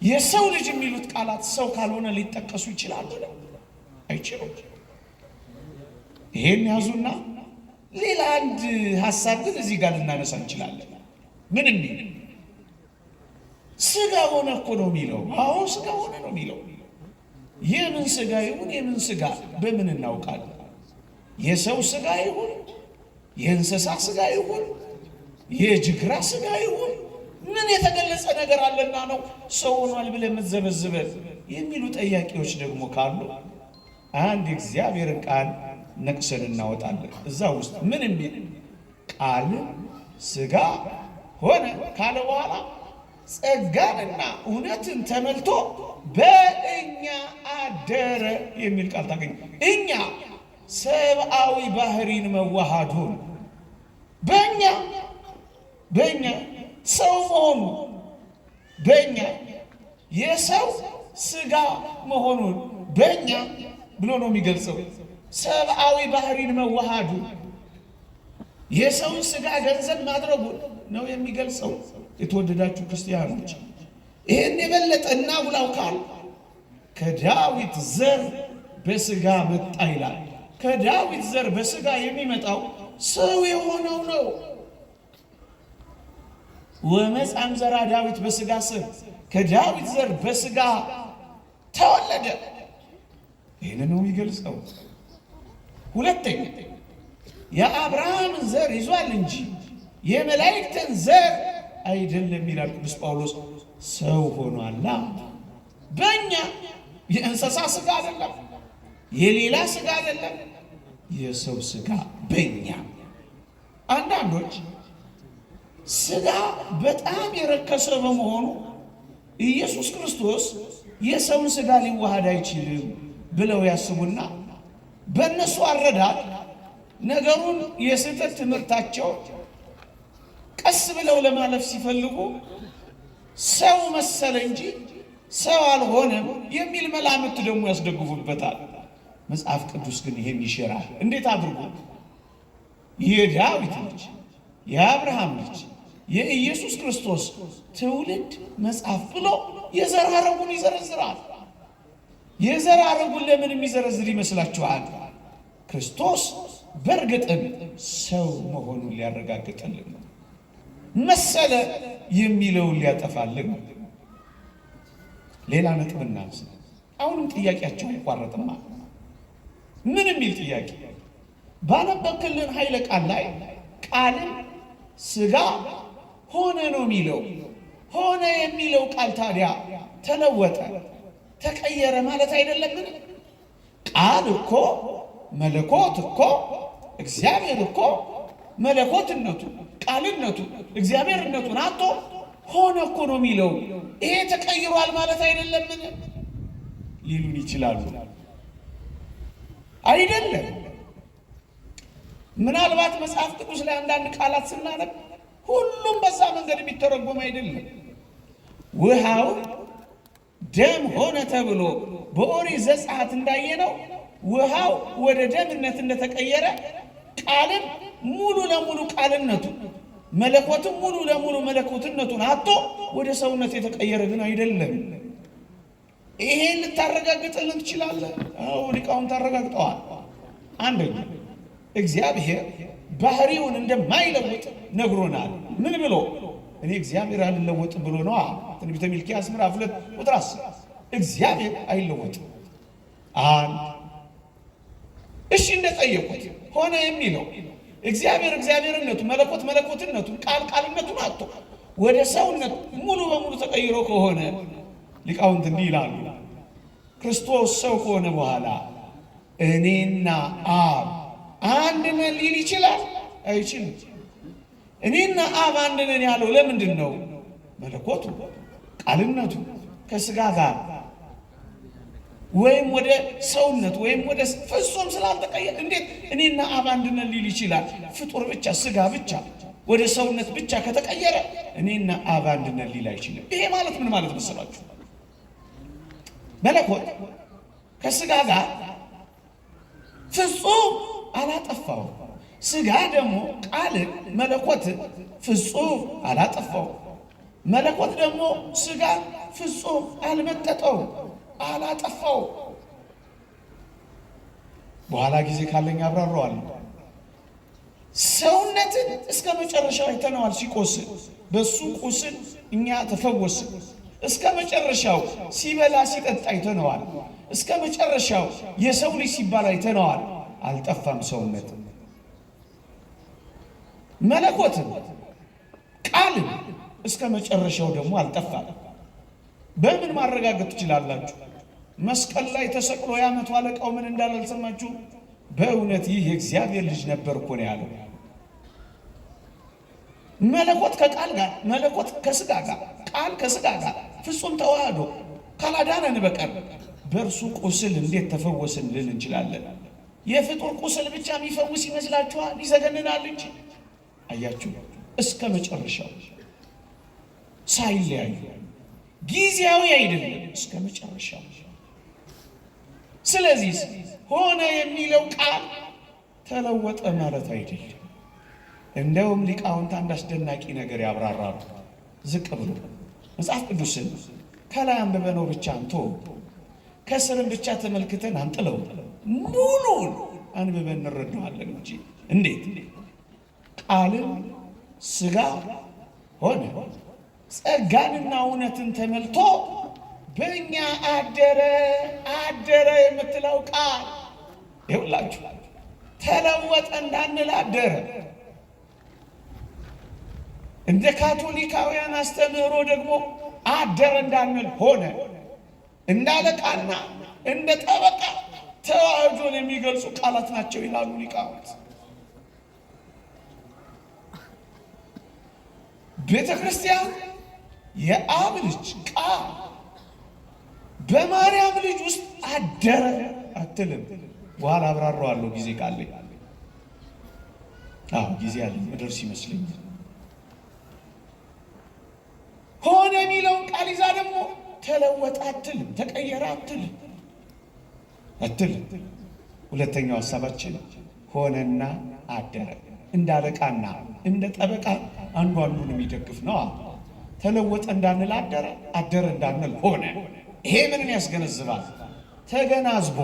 የሰው ልጅ የሚሉት ቃላት ሰው ካልሆነ ሊጠቀሱ ይችላሉ? አይችሉም። ይሄን ያዙና ሌላ አንድ ሐሳብ ግን እዚህ ጋር ልናነሳ እንችላለን። ምን የሚል ሥጋ ሆነ እኮ ነው የሚለው። አዎ ሥጋ ሆነ ነው የሚለው። የምን ሥጋ ይሁን የምን ሥጋ በምን እናውቃለን? የሰው ሥጋ ይሁን የእንስሳ ሥጋ ይሁን የጅግራ ሥጋ ይሁን ምን የተገለጸ ነገር አለና ነው ሰው ሆኗል ብለህ የምትዘበዝበን የሚሉ ጠያቂዎች ደግሞ ካሉ አንድ የእግዚአብሔርን ቃል ነቅሰን እናወጣለን። እዛ ውስጥ ምን የሚል ቃል ሥጋ ሆነ ካለ በኋላ ጸጋንና እውነትን ተመልቶ በእኛ አደረ የሚል ቃል ታገኝ። እኛ ሰብአዊ ባህሪን መዋሃዱን በእኛ ሰው መሆኑ በእኛ የሰው ሥጋ መሆኑን በእኛ ብሎ ነው የሚገልጸው። ሰብአዊ ባህሪን መዋሃዱ የሰውን ሥጋ ገንዘብ ማድረጉን ነው የሚገልጸው። የተወደዳችሁ ክርስቲያኖች ይህን የበለጠ እናጉላው ካል ከዳዊት ዘር በሥጋ መጣ ይላል። ከዳዊት ዘር በሥጋ የሚመጣው ሰው የሆነው ነው። ወመጻም ዘራ ዳዊት በሥጋ ስም ከዳዊት ዘር በሥጋ ተወለደ። ይህን ነው የሚገልጸው። ሁለተኛ የአብርሃምን ዘር ይዟል እንጂ የመላእክትን ዘር አይደለም ይላል ቅዱስ ጳውሎስ። ሰው ሆኗላ። በእኛ የእንስሳ ሥጋ አይደለም፣ የሌላ ሥጋ አይደለም፣ የሰው ሥጋ በእኛ። አንዳንዶች ሥጋ በጣም የረከሰ በመሆኑ ኢየሱስ ክርስቶስ የሰውን ሥጋ ሊዋሃድ አይችልም ብለው ያስቡና በእነሱ አረዳድ ነገሩን የስህተት ትምህርታቸው ቀስ ብለው ለማለፍ ሲፈልጉ ሰው መሰለ እንጂ ሰው አልሆነም የሚል መላምት ደግሞ ያስደግፉበታል። መጽሐፍ ቅዱስ ግን ይሄን ይሽራል። እንዴት አድርጎ? የዳዊት ልጅ የአብርሃም ልጅ የኢየሱስ ክርስቶስ ትውልድ መጽሐፍ ብሎ የዘር ሐረጉን ይዘረዝራል። የዘር ሐረጉን ለምን የሚዘረዝር ይመስላችኋል? ክርስቶስ በእርግጥም ሰው መሆኑን ሊያረጋግጥልን ነው። መሰለ የሚለውን ሊያጠፋልን። ሌላ ነጥብ እናንሳ። አሁንም ጥያቄያቸው አይቋረጥም። ምን የሚል ጥያቄ? ባነበብክልን ኃይለ ቃል ላይ ቃልን ሥጋ ሆነ ነው የሚለው። ሆነ የሚለው ቃል ታዲያ ተለወጠ፣ ተቀየረ ማለት አይደለምን? ቃል እኮ መለኮት እኮ እግዚአብሔር እኮ መለኮትነቱ ቃልነቱ እግዚአብሔርነቱን አጥቶ ሆነ እኮ ነው የሚለው። ይሄ ተቀይሯል ማለት አይደለምን ሊሉን ይችላሉ። አይደለም። ምናልባት መጽሐፍ ቅዱስ ላይ አንዳንድ ቃላት ስናነብ ሁሉም በዛ መንገድ የሚተረጎም አይደለም። ውሃው ደም ሆነ ተብሎ በኦሪት ዘጸአት እንዳየነው ውሃው ወደ ደምነት እንደተቀየረ ቃልም ሙሉ ለሙሉ ቃልነቱ መለኮትም ሙሉ ለሙሉ መለኮትነቱን አጥቶ ወደ ሰውነት የተቀየረ ግን አይደለም። ይሄን ልታረጋግጥልን ትችላለህ? አዎ ሊቃውንት አረጋግጠዋል። አንደኛ እግዚአብሔር ባህሪውን እንደማይለውጥ ነግሮናል። ምን ብሎ? እኔ እግዚአብሔር አልለወጥም ብሎ ነው። ትንቢተ ሚልክያስ ምዕራፍ 2 ቁጥር 10 እግዚአብሔር አይለወጥም። እሺ እንደጠየቁት ሆነ የሚለው እግዚአብሔር እግዚአብሔርነቱ መለኮት መለኮትነቱን ቃል ቃልነቱን አጥቶ ወደ ሰውነት ሙሉ በሙሉ ተቀይሮ ከሆነ ሊቃውንት እንዲህ ይላሉ። ክርስቶስ ሰው ከሆነ በኋላ እኔና አብ አንድ ነን ሊል ይችላል? አይችልም። እኔና አብ አንድ ነን ያለው ለምንድን ነው? መለኮቱ ቃልነቱ ከስጋ ጋር ወይም ወደ ሰውነት ወይም ወደ ፍጹም ስላልተቀየረ እንዴት እኔና አብ አንድ ነን ሊል ይችላል? ፍጡር ብቻ ስጋ ብቻ ወደ ሰውነት ብቻ ከተቀየረ እኔና አብ አንድ ነን ሊል አይችልም። ይሄ ማለት ምን ማለት መሰላችሁ? መለኮት ከስጋ ጋር ፍጹም አላጠፋው፣ ስጋ ደግሞ ቃል መለኮት ፍጹም አላጠፋው፣ መለኮት ደግሞ ስጋ ፍጹም አልመጠጠው አላጠፋው። በኋላ ጊዜ ካለኝ አብራራዋለሁ። ሰውነትን እስከ መጨረሻው አይተነዋል። ሲቆስል በሱ ቁስል እኛ ተፈወስን። እስከ መጨረሻው ሲበላ ሲጠጣ አይተነዋል። እስከ መጨረሻው የሰው ልጅ ሲባል አይተነዋል። አልጠፋም ሰውነት። መለኮትም ቃልም እስከ መጨረሻው ደግሞ አልጠፋም። በምን ማረጋገጥ ትችላላችሁ? መስቀል ላይ ተሰቅሎ የዓመቱ አለቃው ምን እንዳለ አልሰማችሁ? በእውነት ይህ የእግዚአብሔር ልጅ ነበር እኮ ነው ያለው። መለኮት ከቃል ጋር መለኮት ከስጋ ጋር ቃል ከስጋ ጋር ፍጹም ተዋህዶ ካላዳነን በቀር በእርሱ ቁስል እንዴት ተፈወስን ልል እንችላለን? የፍጡር ቁስል ብቻ የሚፈውስ ይመስላችኋል? ይዘገንናል እንጂ። አያችሁ፣ እስከ መጨረሻው ሳይለያዩ ጊዜያዊ አይደለም፣ እስከ መጨረሻው። ስለዚህ ሆነ የሚለው ቃል ተለወጠ ማለት አይደለም። እንደውም ሊቃውንት አንድ አስደናቂ ነገር ያብራራሉ። ዝቅ ብሎ መጽሐፍ ቅዱስን ከላይ አንብበነው ብቻ አንቶ ከስርም ብቻ ተመልክተን አንጥለው ሙሉን አንብበን እንረዳዋለን እንጂ እንዴት ቃልም ሥጋ ሆነ ጸጋንና እውነትን ተመልቶ በእኛ አደረ የምትለው ቃል ይኸውላችሁ ተለወጠ እንዳንል አደረ። እንደ ካቶሊካውያን አስተምህሮ ደግሞ አደረ እንዳንል ሆነ። እንደ አለቃና እንደ ጠበቃ ተዋህዶን የሚገልጹ ቃላት ናቸው ይላሉ ሊቃውንት። ቤተ ክርስቲያን የአብ ልጅ ቃል በማርያም ልጅ ውስጥ አደረ አትልም። በኋላ አብራራዋለሁ ጊዜ ካለኝ። ጊዜ አለኝ መድረስ ይመስለኛል። ሆነ የሚለውን ቃል ይዛ ደግሞ ተለወጠ አትልም፣ ተቀየረ አትልም። ሁለተኛው ሀሳባችን ሆነና አደረ። እንደ አለቃና እንደ ጠበቃ አንዱ አንዱን የሚደግፍ ነው። ተለወጠ እንዳንል አደረ እንዳንል ሆነ። ይሄ ምንን ያስገነዝባል? ተገናዝቦ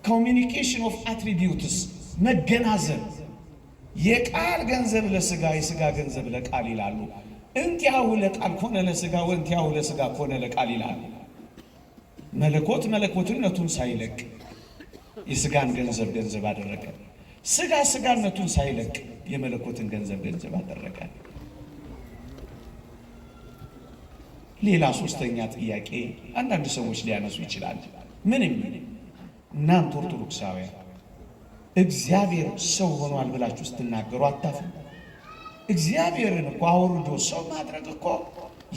ኮሚኒኬሽን ኦፍ አትሪቢዩትስ መገናዘብ። የቃል ገንዘብ ለሥጋ የሥጋ ገንዘብ ለቃል ይላሉ። እንቲያሁ ለቃል ኮነ ለሥጋ ወእንቲያሁ ለሥጋ ኮነ ለቃል ይላሉ። መለኮት መለኮትነቱን ሳይለቅ የሥጋን ገንዘብ ገንዘብ አደረገ። ሥጋ ሥጋነቱን ሳይለቅ የመለኮትን ገንዘብ ገንዘብ አደረገ። ሌላ ሶስተኛ ጥያቄ አንዳንድ ሰዎች ሊያነሱ ይችላል። ምንም እናንተ ኦርቶዶክሳውያን እግዚአብሔር ሰው ሆኗል ብላችሁ ስትናገሩ አታፍሩ? እግዚአብሔርን እኮ አውርዶ ሰው ማድረግ እኮ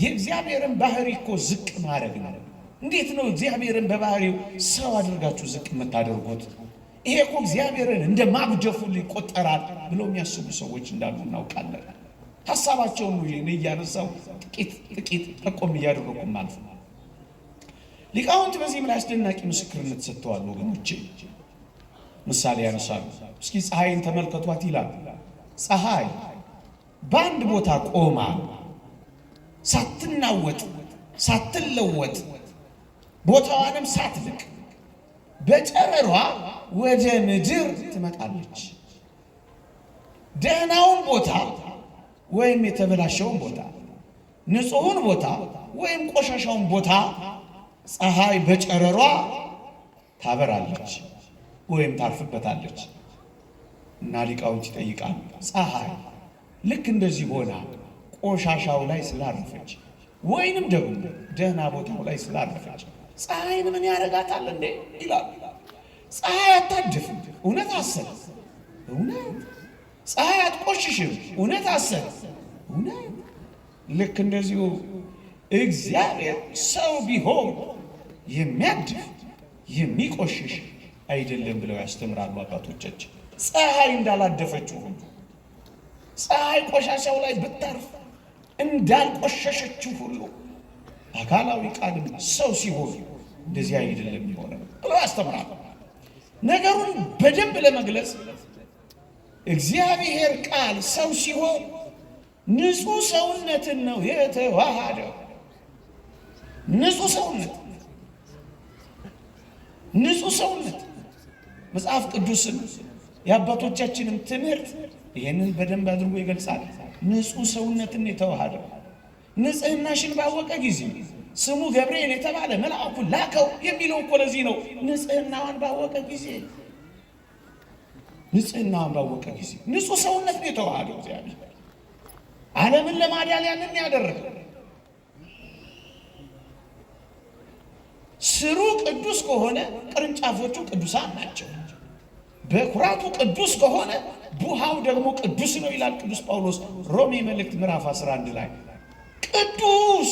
የእግዚአብሔርን ባህሪ እኮ ዝቅ ማድረግ ነው። እንዴት ነው እግዚአብሔርን በባህሪው ሰው አድርጋችሁ ዝቅ የምታደርጉት? ይሄ እኮ እግዚአብሔርን እንደ ማጉደፉ ይቆጠራል ብለው የሚያስቡ ሰዎች እንዳሉ እናውቃለን። ሐሳባቸውን ነው እኔ እያነሳው ጥቂት ጠቆም እያደረኩ ማለት ነው። ሊቃውንት በዚህም ላይ አስደናቂ ምስክርነት ሰጥተዋል ወገኖቼ። ምሳሌ ያነሳሉ። እስኪ ፀሐይን ተመልከቷት ይላል። ፀሐይ በአንድ ቦታ ቆማ ሳትናወጥ ሳትለወጥ ቦታዋንም ሳትልቅ በጨረሯ ወደ ምድር ትመጣለች። ደህናውን ቦታ ወይም የተበላሸውን ቦታ፣ ንጹሑን ቦታ ወይም ቆሻሻውን ቦታ ፀሐይ በጨረሯ ታበራለች ወይም ታርፍበታለች። እና ሊቃውንት ይጠይቃሉ፣ ፀሐይ ልክ እንደዚህ ሆና ቆሻሻው ላይ ስላረፈች ወይንም ደግሞ ደህና ቦታው ላይ ስላረፈች ፀሐይን ምን ያደርጋታል እንዴ ይላሉ። ፀሐይ አታድፍም፣ እውነት አሰብ እውነት። ፀሐይ አትቆሽሽም፣ እውነት አሰብ እውነት። ልክ እንደዚሁ እግዚአብሔር ሰው ቢሆን የሚያድፍ የሚቆሽሽ አይደለም ብለው ያስተምራሉ አባቶቻችን። ፀሐይ እንዳላደፈችው ሁሉ ፀሐይ ቆሻሻው ላይ ብታርፍ እንዳልቆሸሸችው ሁሉ አካላዊ ቃልም ሰው ሲሆን እንደዚህ አይደለም የሚሆነው ብለው ያስተምራሉ። ነገሩን በደንብ ለመግለጽ እግዚአብሔር ቃል ሰው ሲሆን ንጹሕ ሰውነትን ነው የተዋሃደው። ንጹሕ ሰውነት መጽሐፍ ቅዱስን የአባቶቻችንም ትምህርት ይህንን በደንብ አድርጎ ይገልጻል። ንጹሕ ሰውነትን የተዋሃደው ንጽሕናሽን ባወቀ ጊዜ ስሙ ገብርኤል የተባለ መልአኩን ላከው የሚለው እኮ ለዚህ ነው። ንጽሕናዋን ባወቀ ጊዜ ንጹሕ ሰውነትን የተዋሃደው እግዚአብሔር ዓለምን ለማዳን ያንን ያደረገው። ስሩ ቅዱስ ከሆነ ቅርንጫፎቹ ቅዱሳን ናቸው። በኩራቱ ቅዱስ ከሆነ ቡሃው ደግሞ ቅዱስ ነው ይላል ቅዱስ ጳውሎስ ሮሜ መልእክት ምዕራፍ 11 ላይ። ቅዱስ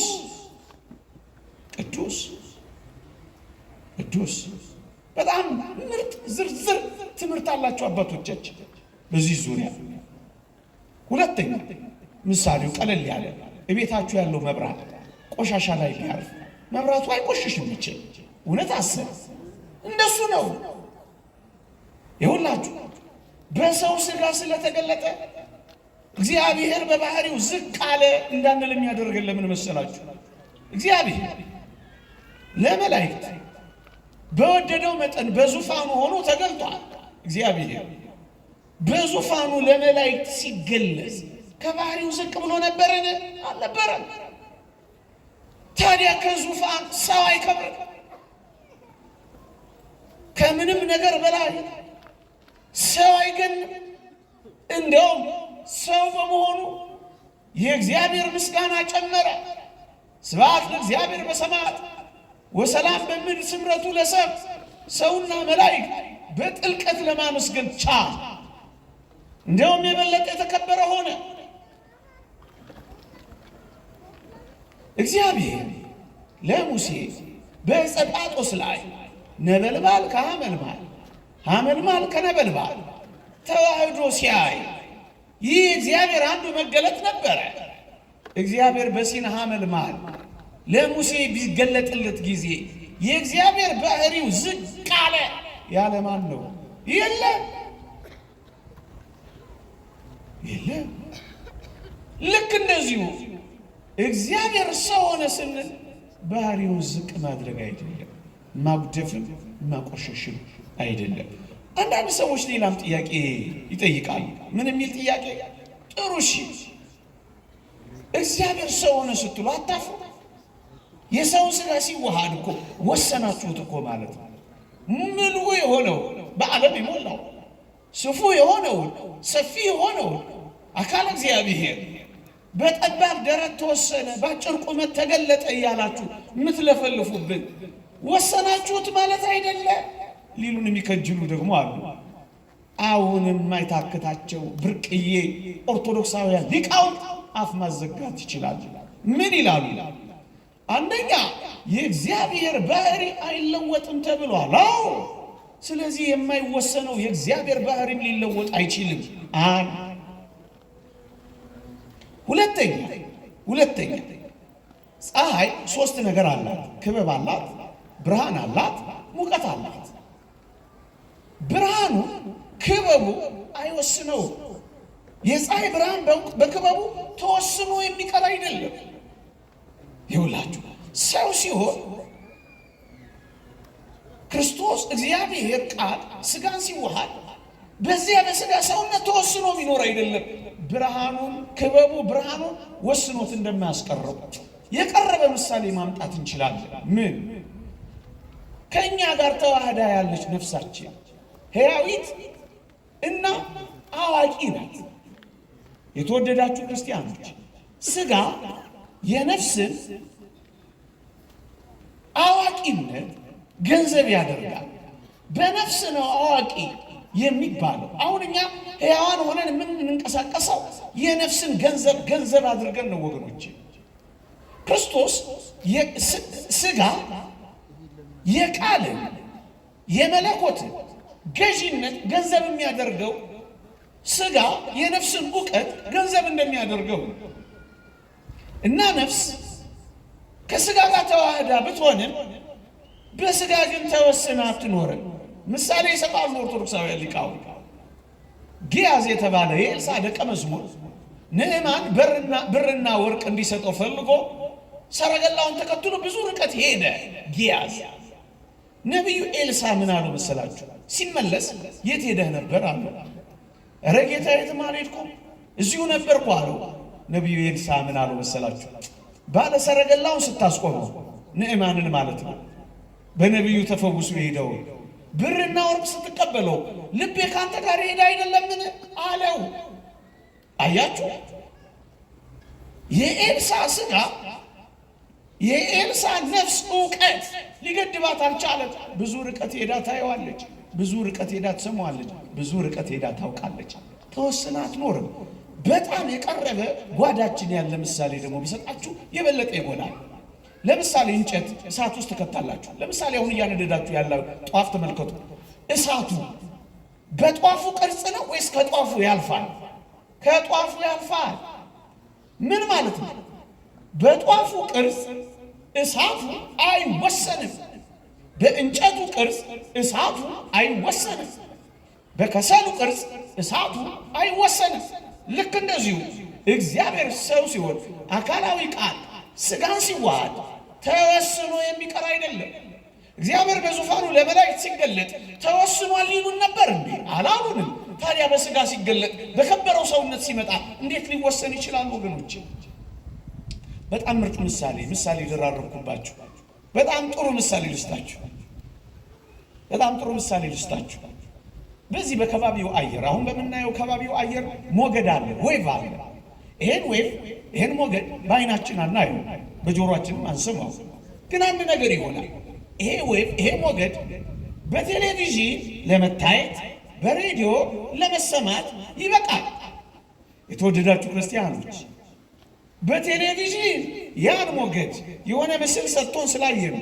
በጣም ምርጥ ዝርዝር ትምህርት አላቸው አባቶቻችን በዚህ ዙሪያ። ሁለተኛ ምሳሌው ቀለል ያለ እቤታችሁ ያለው መብራት ቆሻሻ ላይ ቢያርፍ መብራቱ አይቆሽሽም ይችል እውነት አሰብ እንደሱ ነው። ይሁላችሁ በሰው ሥጋ ስለተገለጠ እግዚአብሔር በባህሪው ዝቅ አለ እንዳንል የሚያደርገን ለምን መሰላችሁ? እግዚአብሔር ለመላእክት በወደደው መጠን በዙፋኑ ሆኖ ተገልጧል። እግዚአብሔር በዙፋኑ ለመላእክት ሲገለጽ ከባህሪው ዝቅ ብሎ ነበረን? አልነበረም። ታዲያ ከዙፋን ሰው አይከብርም? ከምንም ነገር በላይ ሰው አይገንም? እንደውም ሰው በመሆኑ የእግዚአብሔር ምስጋና ጨመረ። ስብሐት ለእግዚአብሔር በሰማያት ወሰላም በምድር ስምረቱ ለሰብ። ሰውና መላእክት በጥልቀት ለማመስገን ቻለ። እንደውም የበለጠ የተከበረ ሆነ። እግዚአብሔር ለሙሴ በዕፀ ጳጦስ ላይ ነበልባል ከሐመልማል ሐመልማል ከነበልባል ተዋህዶ ሲያይ ይህ እግዚአብሔር አንዱ መገለጥ ነበረ። እግዚአብሔር በሲና ሐመልማል ለሙሴ ቢገለጥለት ጊዜ የእግዚአብሔር ባህሪው ዝቅ አለ ያለ ማን ነው? የለም። ልክ እንደዚሁ እግዚአብሔር ሰው ሆነ ስንል ባህሪውን ዝቅ ማድረግ አይደለም፣ ማጉደፍም ማቆሸሽም አይደለም። አንዳንድ ሰዎች ሌላም ጥያቄ ይጠይቃሉ። ምን የሚል ጥያቄ? ጥሩ እሺ፣ እግዚአብሔር ሰው ሆነ ስትሉ አታፍሩ? የሰው ሥጋ ሲዋሃድ እኮ ወሰናችሁት እኮ ማለት ነው። ምልኡ የሆነው በዓለም የሞላው ስፉ የሆነው ሰፊ የሆነው አካል እግዚአብሔር በጠባብ ደረት ተወሰነ፣ በአጭር ቁመት ተገለጠ እያላችሁ የምትለፈልፉብን ወሰናችሁት ማለት አይደለ ሊሉን የሚከጅሉ ደግሞ አሉ። አሁንም የማይታክታቸው ብርቅዬ ኦርቶዶክሳውያን ሊቃውንት አፍ ማዘጋት ይችላል። ምን ይላሉ? አንደኛ የእግዚአብሔር ባህሪ አይለወጥም ተብሏል። አዎ፣ ስለዚህ የማይወሰነው የእግዚአብሔር ባህሪም ሊለወጥ አይችልም። ሁለተኛ ፀሐይ ሶስት ነገር አላት። ክበብ አላት፣ ብርሃን አላት፣ ሙቀት አላት። ብርሃኑ ክበቡ አይወስነው። የፀሐይ ብርሃን በክበቡ ተወስኖ የሚቀር አይደለም። ይውላችሁ ሰው ሲሆን ክርስቶስ እግዚአብሔር ቃል ስጋን ሲዋሃድ በዚያ በስጋ ሰውነት ተወስኖ የሚኖር አይደለም። ብርሃኑን ክበቡ ብርሃኑን ወስኖት እንደማያስቀርብ የቀረበ ምሳሌ ማምጣት እንችላለን። ምን? ከእኛ ጋር ተዋህዳ ያለች ነፍሳችን ሕያዊት እና አዋቂ ናት። የተወደዳችሁ ክርስቲያኖች ስጋ የነፍስን አዋቂነት ገንዘብ ያደርጋል። በነፍስ ነው አዋቂ የሚባለው። አሁን እኛ ሕያዋን ሆነን የምንንቀሳቀሰው የነፍስን ገንዘብ አድርገን ነው ወገኖች። ክርስቶስ ስጋ የቃልን የመለኮትን ገዢነት ገንዘብ የሚያደርገው ስጋ የነፍስን እውቀት ገንዘብ እንደሚያደርገው እና ነፍስ ከስጋ ጋር ተዋህዳ ብትሆንም በስጋ ግን ተወስና አትኖርም። ምሳሌ ይሰጣሉ ኦርቶዶክሳውያን ሊቃውንት። ጊያዝ የተባለ የኤልሳ ደቀ መዝሙር ንዕማን ብርና ወርቅ እንዲሰጠው ፈልጎ ሰረገላውን ተከትሎ ብዙ ርቀት ሄደ። ጊያዝ ነቢዩ ኤልሳ ምን አሉ መሰላችሁ? ሲመለስ የት ሄደህ ነበር አሉ። ኧረ ጌታዬ የትም አልሄድኩም እዚሁ ነበርኩ አለው። ነቢዩ ኤልሳ ምን አሉ መሰላችሁ? ባለ ሰረገላውን ስታስቆመው ንዕማንን ማለት ነው፣ በነቢዩ ተፈውሱ ሄደው ብርና ወርቅ ስትቀበለው ልቤ ካንተ ጋር ሄደ አይደለምን አለው። አያችሁ፣ የኤልሳ ስጋ የኤልሳ ነፍስ እውቀት ሊገድባት አልቻለም። ብዙ ርቀት ሄዳ ታየዋለች፣ ብዙ ርቀት ሄዳ ትሰማዋለች፣ ብዙ ርቀት ሄዳ ታውቃለች። ተወስና አትኖርም። በጣም የቀረበ ጓዳችን ያለ ምሳሌ ደግሞ ቢሰጣችሁ የበለጠ ይሆናል። ለምሳሌ እንጨት እሳት ውስጥ ትከታላችሁ። ለምሳሌ አሁን እያነደዳችሁ ያለው ጧፍ ተመልከቱ። እሳቱ በጧፉ ቅርጽ ነው ወይስ ከጧፉ ያልፋል? ከጧፉ ያልፋል። ምን ማለት ነው? በጧፉ ቅርጽ እሳቱ አይወሰንም። በእንጨቱ ቅርጽ እሳቱ አይወሰንም። በከሰሉ ቅርጽ እሳቱ አይወሰንም። ልክ እንደዚሁ እግዚአብሔር ሰው ሲሆን አካላዊ ቃል ስጋን ሲዋሃድ ተወስኖ የሚቀር አይደለም። እግዚአብሔር በዙፋኑ ለመላእክት ሲገለጥ ተወስኗል ሊሉን ነበር እንዴ? አላሉንም። ታዲያ በስጋ ሲገለጥ በከበረው ሰውነት ሲመጣ እንዴት ሊወሰን ይችላል? ወገኖች በጣም ምርጥ ምሳሌ ልራረብኩባችሁ። በጣም ጥሩ ምሳሌ ልስጣችሁ። በዚህ በከባቢው አየር አሁን በምናየው ከባቢው አየር ሞገድ አለ፣ ዌቭ አለ። ይሄን ሞገድ በአይናችን አናየው፣ በጆሮአችንም አንሰማው። ግን አንድ ነገር ይሆናል። ይሄ ሞገድ በቴሌቪዥን ለመታየት በሬዲዮ ለመሰማት ይበቃል። የተወደዳችሁ ክርስቲያኖች በቴሌቪዥን ያን ሞገድ የሆነ ምስል ሰጥቶን ስላየን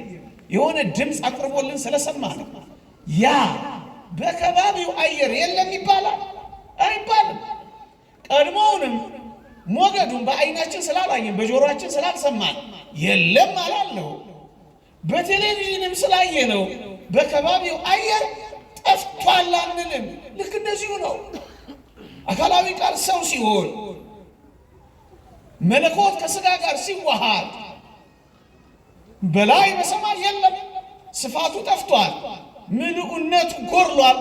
የሆነ ድምፅ አቅርቦልን ስለሰማን ያ በከባቢው አየር የለም ይባላል? አይባልም። ቀድሞውንም ሞገዱን በአይናችን ስላላየን በጆሮአችን ስላልሰማን የለም አላለው። በቴሌቪዥንም ስላየነው በከባቢው አየር ጠፍቷል አንልም። ልክ እንደዚሁ ነው። አካላዊ ቃል ሰው ሲሆን መለኮት ከስጋ ጋር ሲዋሃድ በላይ በሰማይ የለም፣ ስፋቱ ጠፍቷል፣ ምልኡነቱ ጎርሏል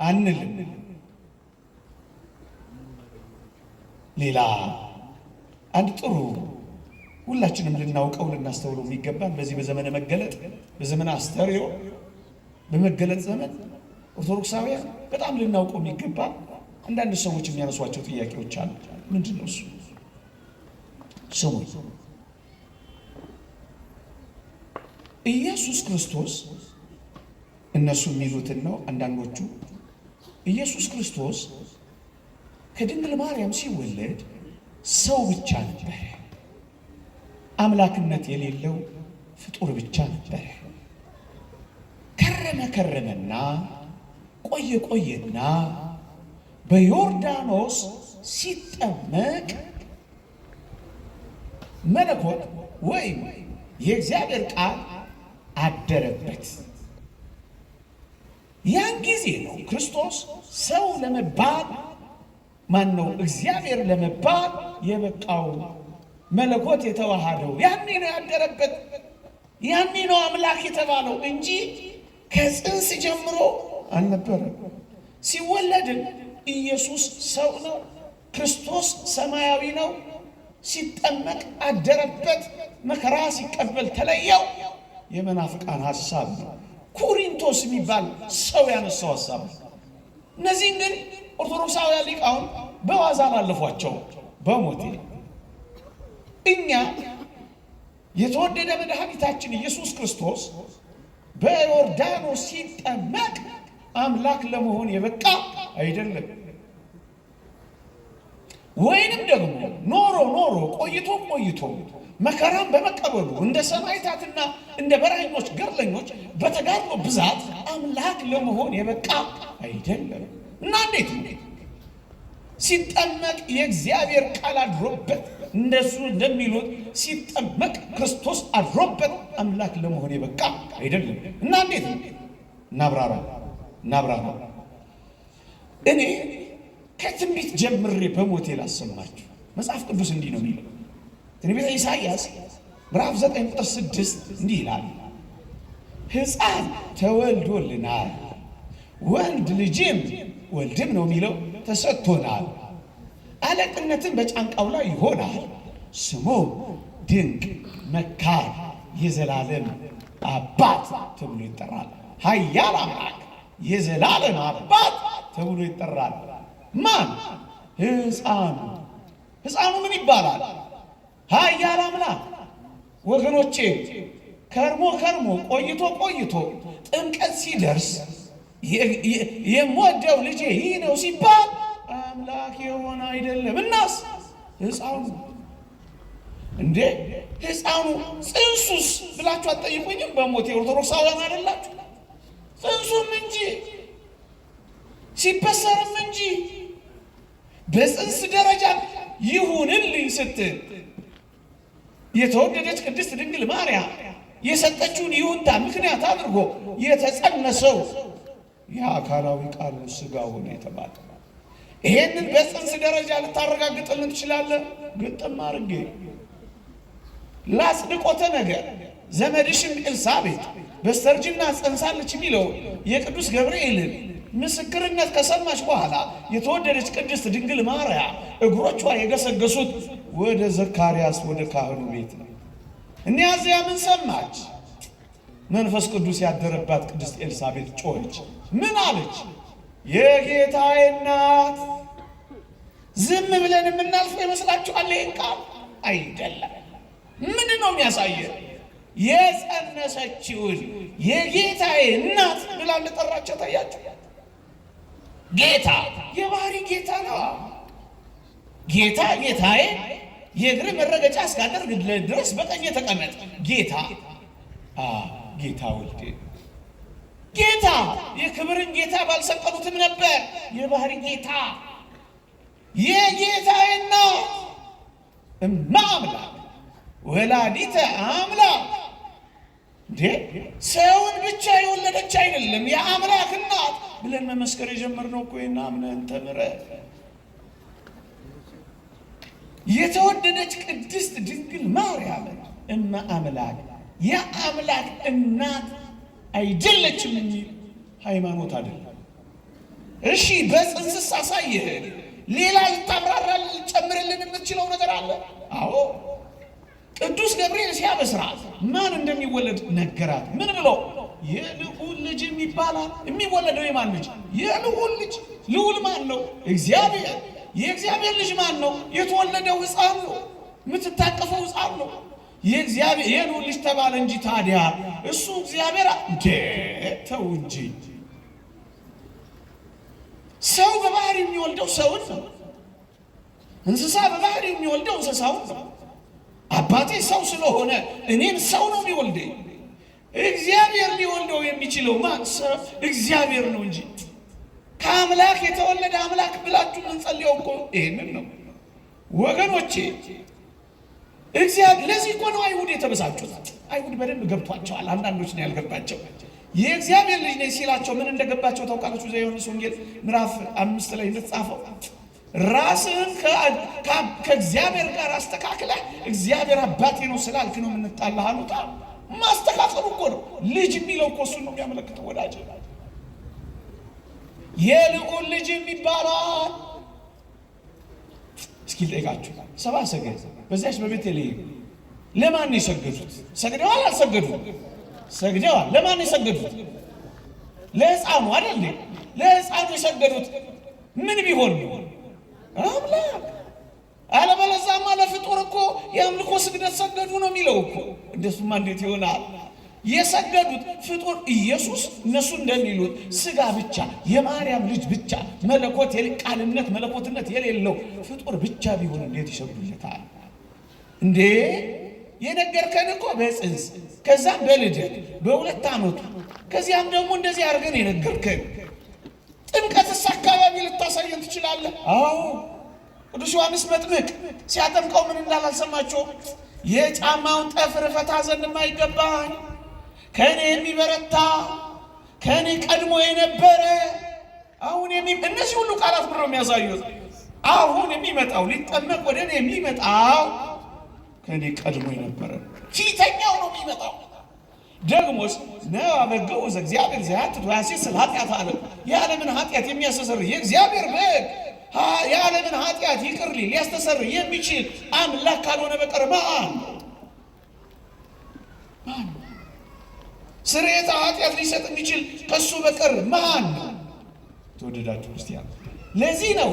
አንልም። ሌላ አንድ ጥሩ ሁላችንም ልናውቀው ልናስተውለው የሚገባን በዚህ በዘመነ መገለጥ በዘመነ አስተርእዮ በመገለጥ ዘመን ኦርቶዶክሳውያን በጣም ልናውቀው የሚገባ አንዳንድ ሰዎች የሚያነሷቸው ጥያቄዎች አሉ። ምንድን ነው እሱ? ስሙ። ኢየሱስ ክርስቶስ እነሱ የሚሉትን ነው አንዳንዶቹ። ኢየሱስ ክርስቶስ ከድንግል ማርያም ሲወለድ ሰው ብቻ ነበረ። አምላክነት የሌለው ፍጡር ብቻ ነበረ። ከረመና ቆየና በዮርዳኖስ ሲጠመቅ መለኮት ወይም የእግዚአብሔር ቃል አደረበት። ያን ጊዜ ነው ክርስቶስ ሰው ለመባል እግዚአብሔር ለመባል የበቃው። መለኮት የተዋሃደው ያኔ ነው ያደረበት። ያኔ ነው አምላክ የተባለው እንጂ ከጽንስ ጀምሮ አልነበረም። ሲወለድም ኢየሱስ ሰው ነው፣ ክርስቶስ ሰማያዊ ነው። ሲጠመቅ አደረበት። መከራ ሲቀበል ተለየው። የመናፍቃን ሐሳብ ነው። ኩሪንቶስ የሚባል ሰው ያነሳው ሐሳብ ነው። እነዚህን ግን ኦርቶዶክሳውያን ሊቃውንት በዋዛ አላለፏቸው በሞቴ። እኛ የተወደደ መድኃኒታችን ኢየሱስ ክርስቶስ በዮርዳኖስ ሲጠመቅ አምላክ ለመሆን የበቃ አይደለም። ወይንም ደግሞ ኖሮ ቆይቶ መከራን በመቀበሉ እንደ ሰማዕታትና እንደ በረኞች ገድለኞች በተጋድሎ ብዛት አምላክ ለመሆን የበቃ አይደለም። እና እንዴት ሲጠመቅ የእግዚአብሔር ቃል አድሮበት፣ እንደሱ እንደሚሉት ሲጠመቅ ክርስቶስ አድሮበት አምላክ ለመሆን የበቃ አይደለም። እና እንዴት እናብራራ። እኔ ከትንቢት ጀምሬ በሞቴ ላሰማችሁ። መጽሐፍ ቅዱስ እንዲህ ነው የሚለው። ትንቢተ ኢሳይያስ ምዕራፍ 9 ቁጥር 6 እንዲህ ይላል፣ ሕፃን ተወልዶልናል፣ ወንድ ልጅም ወልድም ነው የሚለው ተሰጥቶናል፣ አለቅነትን በጫንቃው ላይ ይሆናል፣ ስሙ ድንቅ መካር፣ የዘላለም አባት ተብሎ ይጠራል። ኃያል አምላክ፣ የዘላለም አባት ተብሎ ይጠራል። ማን? ሕፃኑ ምን ይባላል? ኃያል አምላክ። ወገኖቼ ከርሞ ቆይቶ ጥምቀት ሲደርስ የምወደው ልጄ ይህ ነው ሲባል አምላክ የሆነ አይደለም። እናስ ሕፃኑ እንዴ ሕፃኑ ጽንሱስ ብላችሁ አትጠይቁኝም? በሞቴ ኦርቶዶክሳውያን አይደላችሁ? ጽንሱም እንጂ ሲበሰርም እንጂ በጽንስ ደረጃ ይሁንልኝ ስትል የተወደደች ቅድስት ድንግል ማርያም የሰጠችውን ይሁንታ ምክንያት አድርጎ የተጸነሰው የአካላዊ ቃል ሥጋ ሆነ የተባለ። ይሄንን በጽንስ ደረጃ ልታረጋግጥልን ትችላለህ? ግጥም አድርጌ ላጽድቆተ ነገር ዘመድሽም ኤልሳቤጥ በስተርጅና ጸንሳለች የሚለው የቅዱስ ገብርኤልን ምስክርነት ከሰማች በኋላ የተወደደች ቅድስት ድንግል ማርያም እግሮቿ የገሰገሱት ወደ ዘካርያስ ወደ ካህኑ ቤት ነው። እኒያዚያ ምን ሰማች? መንፈስ ቅዱስ ያደረባት ቅድስት ኤልሳቤጥ ጮኸች። ምን አለች? የጌታዬ እናት። ዝም ብለን የምናልፈው ይመስላችኋል? ይህን ቃል አይደለም። ምንድን ነው የሚያሳየን? የጸነሰችውን የጌታዬ እናት ብላ እንደጠራቸው ታያችሁ። ጌታ የባህሪ ጌታ ነው። ጌታ ጌታዬ የእግር መረገጫ እስካደርግ ድረስ በቀኝ ተቀመጥ። ጌታ ወልድ ጌታ የክብርን ጌታ ባልሰቀሉትም ነበር። የባህሪ ጌታ የጌታዬ እናት እማ አምላክ ወላዲተ አምላክ። ሰውን ብቻ የወለደች አይደለም የአምላክ እናት ብለን መመስከር የጀመርነው እኮ አምነን ተምረን። የተወደደች ቅድስት ድንግል ማርያም እመ አምላክ የአምላክ እናት አይደለችም እንጂ ሃይማኖት አይደለም። እሺ በጽንስስ አሳየህ። ሌላ ልታብራራልን ልጨምርልን የምትችለው ነገር አለ? አዎ ቅዱስ ገብርኤል ሲያበስራት ማን እንደሚወለድ ነገራት። ምን ብሎ? የልዑል ልጅ ይባላል። የሚወለደው የማን ልጅ? የልዑል ልጅ። ልዑል ማን ነው? እግዚአብሔር። የእግዚአብሔር ልጅ ማን ነው? የተወለደው ሕፃን ነው። የምትታቀፈው ሕፃን ነው። የእግዚአብሔር የልዑል ልጅ ተባለ እንጂ ታዲያ እሱ እግዚአብሔር ተው እንጂ። ሰው በባህሪ የሚወልደው ሰውን ነው። እንስሳ በባህሪ የሚወልደው እንስሳውን ነው። አባቴ ሰው ስለሆነ እኔም ሰው ነው የሚወልደኝ። እግዚአብሔር ሊወልደው የሚችለው ማን? እግዚአብሔር ነው እንጂ ከአምላክ የተወለደ አምላክ ብላችሁ የምንጸልየው እኮ ይሄንን ነው ወገኖቼ። እግዚአብሔር ለዚህ እኮ ነው አይሁድ የተበሳጩት። አይሁድ በደንብ ገብቷቸዋል። አንዳንዶች ነው ያልገባቸው። የእግዚአብሔር ልጅ ነኝ ሲላቸው ምን እንደገባቸው ታውቃላችሁ? ዘዮሐንስ ወንጌል ምዕራፍ 5 ላይ እንደተጻፈው ራስህን ከእግዚአብሔር ጋር አስተካክለህ እግዚአብሔር አባቴ ነው ስላልክ ነው የምንጣላህ አሉት። ማስተካከሉ እኮ ነው። ልጅ የሚለው እኮ እሱን ነው የሚያመለክተው ወዳጅ። የልዑል ልጅ የሚባለው እስኪ ልጠይቃችሁ፣ ሰብአ ሰገል በዚያች በቤተልሔም ለማን ነው የሰገዱት? ሰግደዋል? አልሰገዱም? ሰግደዋል። ለማን ነው የሰገዱት? ለሕፃኑ አይደል? ለሕፃኑ የሰገዱት ምን ቢሆን ነው? አምላክ። አለበለዚያማ ለፍጡር እኮ የአምልኮ ስግደት ሰገዱ ነው የሚለው እኮ። እንደሱማ እንዴት ይሆናል? የሰገዱት ፍጡር ኢየሱስ እነሱ እንደሚሉት ስጋ ብቻ የማርያም ልጅ ብቻ መለኮት ቃልነት መለኮትነት የሌለው ፍጡር ብቻ ቢሆን እንዴት ይሰግዱለታል እንዴ? የነገርከን እኮ በጽንስ ከዛም በልደት በ2 ዓመቱ ከዚያም ደግሞ እንደዚህ አድርገን የነገርከን። ጥምቀትስ አካባቢ ልታሳየን ትችላለህ? አዎ ቅዱስ ዮሐንስ መጥምቅ ሲያጠምቀው ምን እንዳላልሰማቸው የጫማውን ጠፍር ፈታ ዘንድ የማይገባኝ ከእኔ የሚበረታ ከእኔ ቀድሞ የነበረ አሁን እነዚህ ሁሉ ቃላት ብሎ የሚያሳዩት አሁን የሚመጣው ሊጠመቅ ወደ እኔ የሚመጣው ከእኔ ቀድሞ የነበረ ፊተኛው ነው የሚመጣው። ደግሞስ ነው አበገው ዘእግዚአብሔር ዘያትት ወያሴስል ኃጢአት አለ። የዓለምን ኃጢአት የሚያስተሰርይ የእግዚአብሔር በግ የዓለምን ኃጢአት ይቅር ሊያስተሰርይ የሚችል አምላክ ካልሆነ በቀር ማን? ስርየተ ኃጢአት ሊሰጥ የሚችል ከሱ በቀር ማን? ተወደዳችሁ ክርስቲያን፣ ለዚህ ነው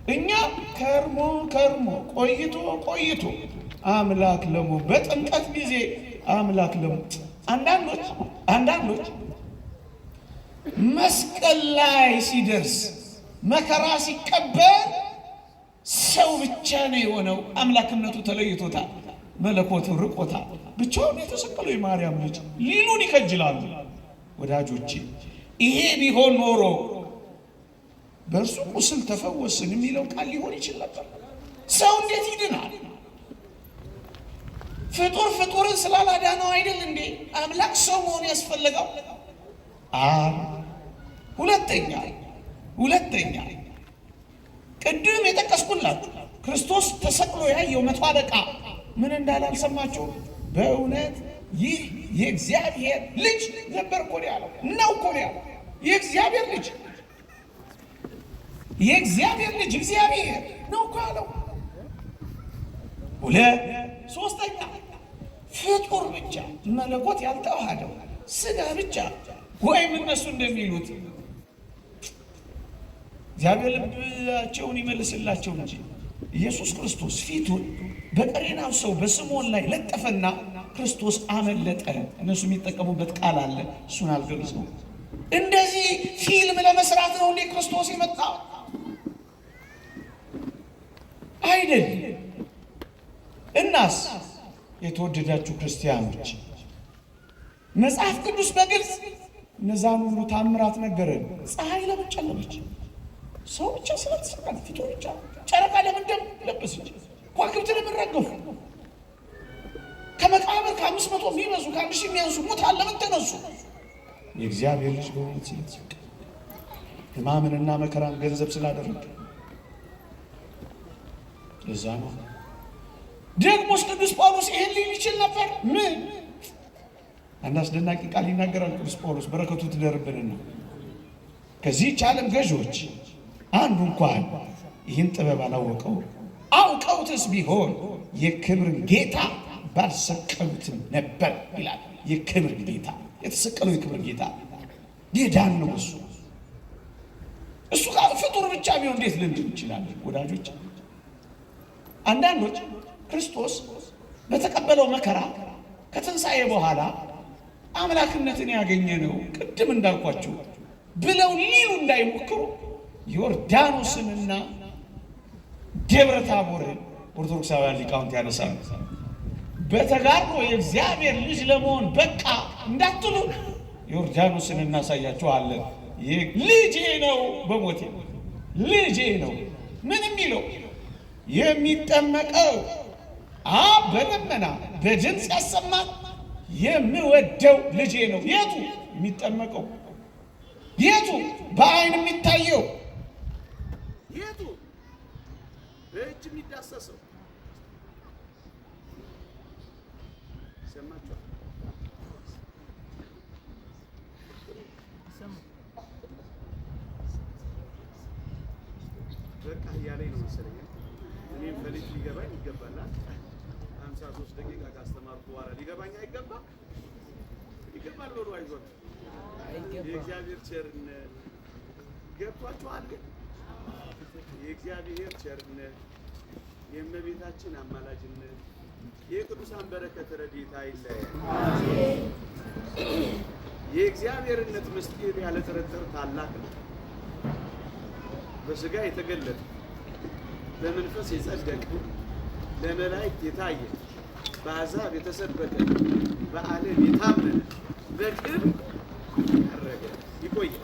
እኛ ከርሞ ቆይቶ አምላክ ለመሆን በጥምቀት ጊዜ አምላክ ለመሆን አንዳንዶች መስቀል ላይ ሲደርስ መከራ ሲቀበል ሰው ብቻ ነው የሆነው። አምላክነቱ ተለይቶታል፣ መለኮቱ ርቆታል። ብቻውን የተሰቀለው የማርያም ልጅ ሊሉን ይከጅላሉ። ወዳጆቼ ይሄ ቢሆን ኖሮ በእርሱ ቁስል ተፈወስን የሚለው ቃል ሊሆን ይችል ነበር። ሰው እንዴት ይድናል? ፍጡርን ስላላዳነው አይደል እንዴ አምላክ ሰው መሆን ያስፈለገው? ሁለተኛ ቅድም የጠቀስኩላችሁ ክርስቶስ ተሰቅሎ ያየው 100 አለቃ ምን እንዳላልሰማችሁ? በእውነት ይህ የእግዚአብሔር ልጅ ነበር እኮ ነው ያለው። የእግዚአብሔር ልጅ እግዚአብሔር ነው እኮ ያለው። ሶስተኛ ፍጡር ብቻ መለኮት ያልተዋሃደው ስጋ ብቻ ወይም እነሱ እንደሚሉት እግዚአብሔር ልባቸውን ይመልስላቸው እንጂ ኢየሱስ ክርስቶስ ፊቱን በቀሬናው ሰው በስምዖን ላይ ለጠፈና ክርስቶስ አመለጠ። እነሱ የሚጠቀሙበት ቃል አለ፣ እሱን አልገልጸውም። እንደዚህ ፊልም ለመስራት ነው እንዴ ክርስቶስ የመጣው? አይደለም። እናስ የተወደዳችሁ ክርስቲያኖች መጽሐፍ ቅዱስ በግልጽ እነዛን ሁሉ ታምራት ነገረን። ፀሐይ ለምን ጨለመች? ሰው ብቻ ስለተሰራ ፍጡር ብቻ። ጨረቃ ለምን ደም ለበሰች? ከዋክብት ለምን ረገፉ? ከመቃብር ከ500 የሚበዙ ከ1000 የሚያንሱ ሙታን ለምን ተነሱ? የእግዚአብሔር ልጅ በእውነት ስለተሰቀለ ሕማምንና መከራን ገንዘብ ስላደረገ ለዛ ነው። ደግሞስ ቅዱስ ጳውሎስ ይሄን ሊል ይችል ነበር። ምን አንድ አስደናቂ ቃል ይናገራል ቅዱስ ጳውሎስ፣ በረከቱ ትደርብንና ከዚህች ዓለም ገዦች አንዱ እንኳን ይህን ጥበብ አላወቀው፣ አውቀውትስ ቢሆን የክብርን ጌታ ባልሰቀሉትም ነበር ይላል። የክብር ጌታ የተሰቀለው የክብር ጌታ ጌዳን ነው። እሱ ጋር ፍጡር ብቻ ቢሆን እንዴት ልንል እንችላለን? ወዳጆች አንዳንዶች ክርስቶስ በተቀበለው መከራ ከትንሣኤ በኋላ አምላክነትን ያገኘ ነው ቅድም እንዳልኳችሁ ብለው ሊሉ እንዳይሞክሩ ዮርዳኖስንና ደብረ ታቦርን ኦርቶዶክሳውያን ሊቃውንት ያነሳሉ። በተጋድሎ የእግዚአብሔር ልጅ ለመሆን በቃ እንዳትሉ ዮርዳኖስን እናሳያችኋለን። ልጄ ነው፣ በሞቴ ልጄ ነው። ምን የሚለው የሚጠመቀው አብ በደመና በድምፅ ያሰማል የምወደው ልጄ ነው። የቱ የሚጠመቀው? የቱ በዓይን የሚታየው? የቱ በእጅ የሚዳሰሰው? ሰማችሁ? በቃ እያለኝ ነው መሰለኝ። እኔም ፈልግ ሊገባኝ ይገባላል። 53 ደቂቃ ካስተማርኩ በኋላ ሊገባኝ አይገባ? ይገባል። በሉ አይዞህ። የእግዚአብሔር ቸርነት ገብቷችኋል? ግን የእግዚአብሔር ቸርነት፣ የእመቤታችን አማላጅነት፣ የቅዱሳን በረከት ረድኤት አይለየን። የእግዚአብሔርነት ምስጢር ያለ ጥርጥር ታላቅ ነው። በሥጋ የተገለጠ በመንፈስ የጸደቀ ለመላእክት የታየ በአሕዛብ የተሰበከ በዓለም የታመነ በቅርብ ያረገ ይቆያል።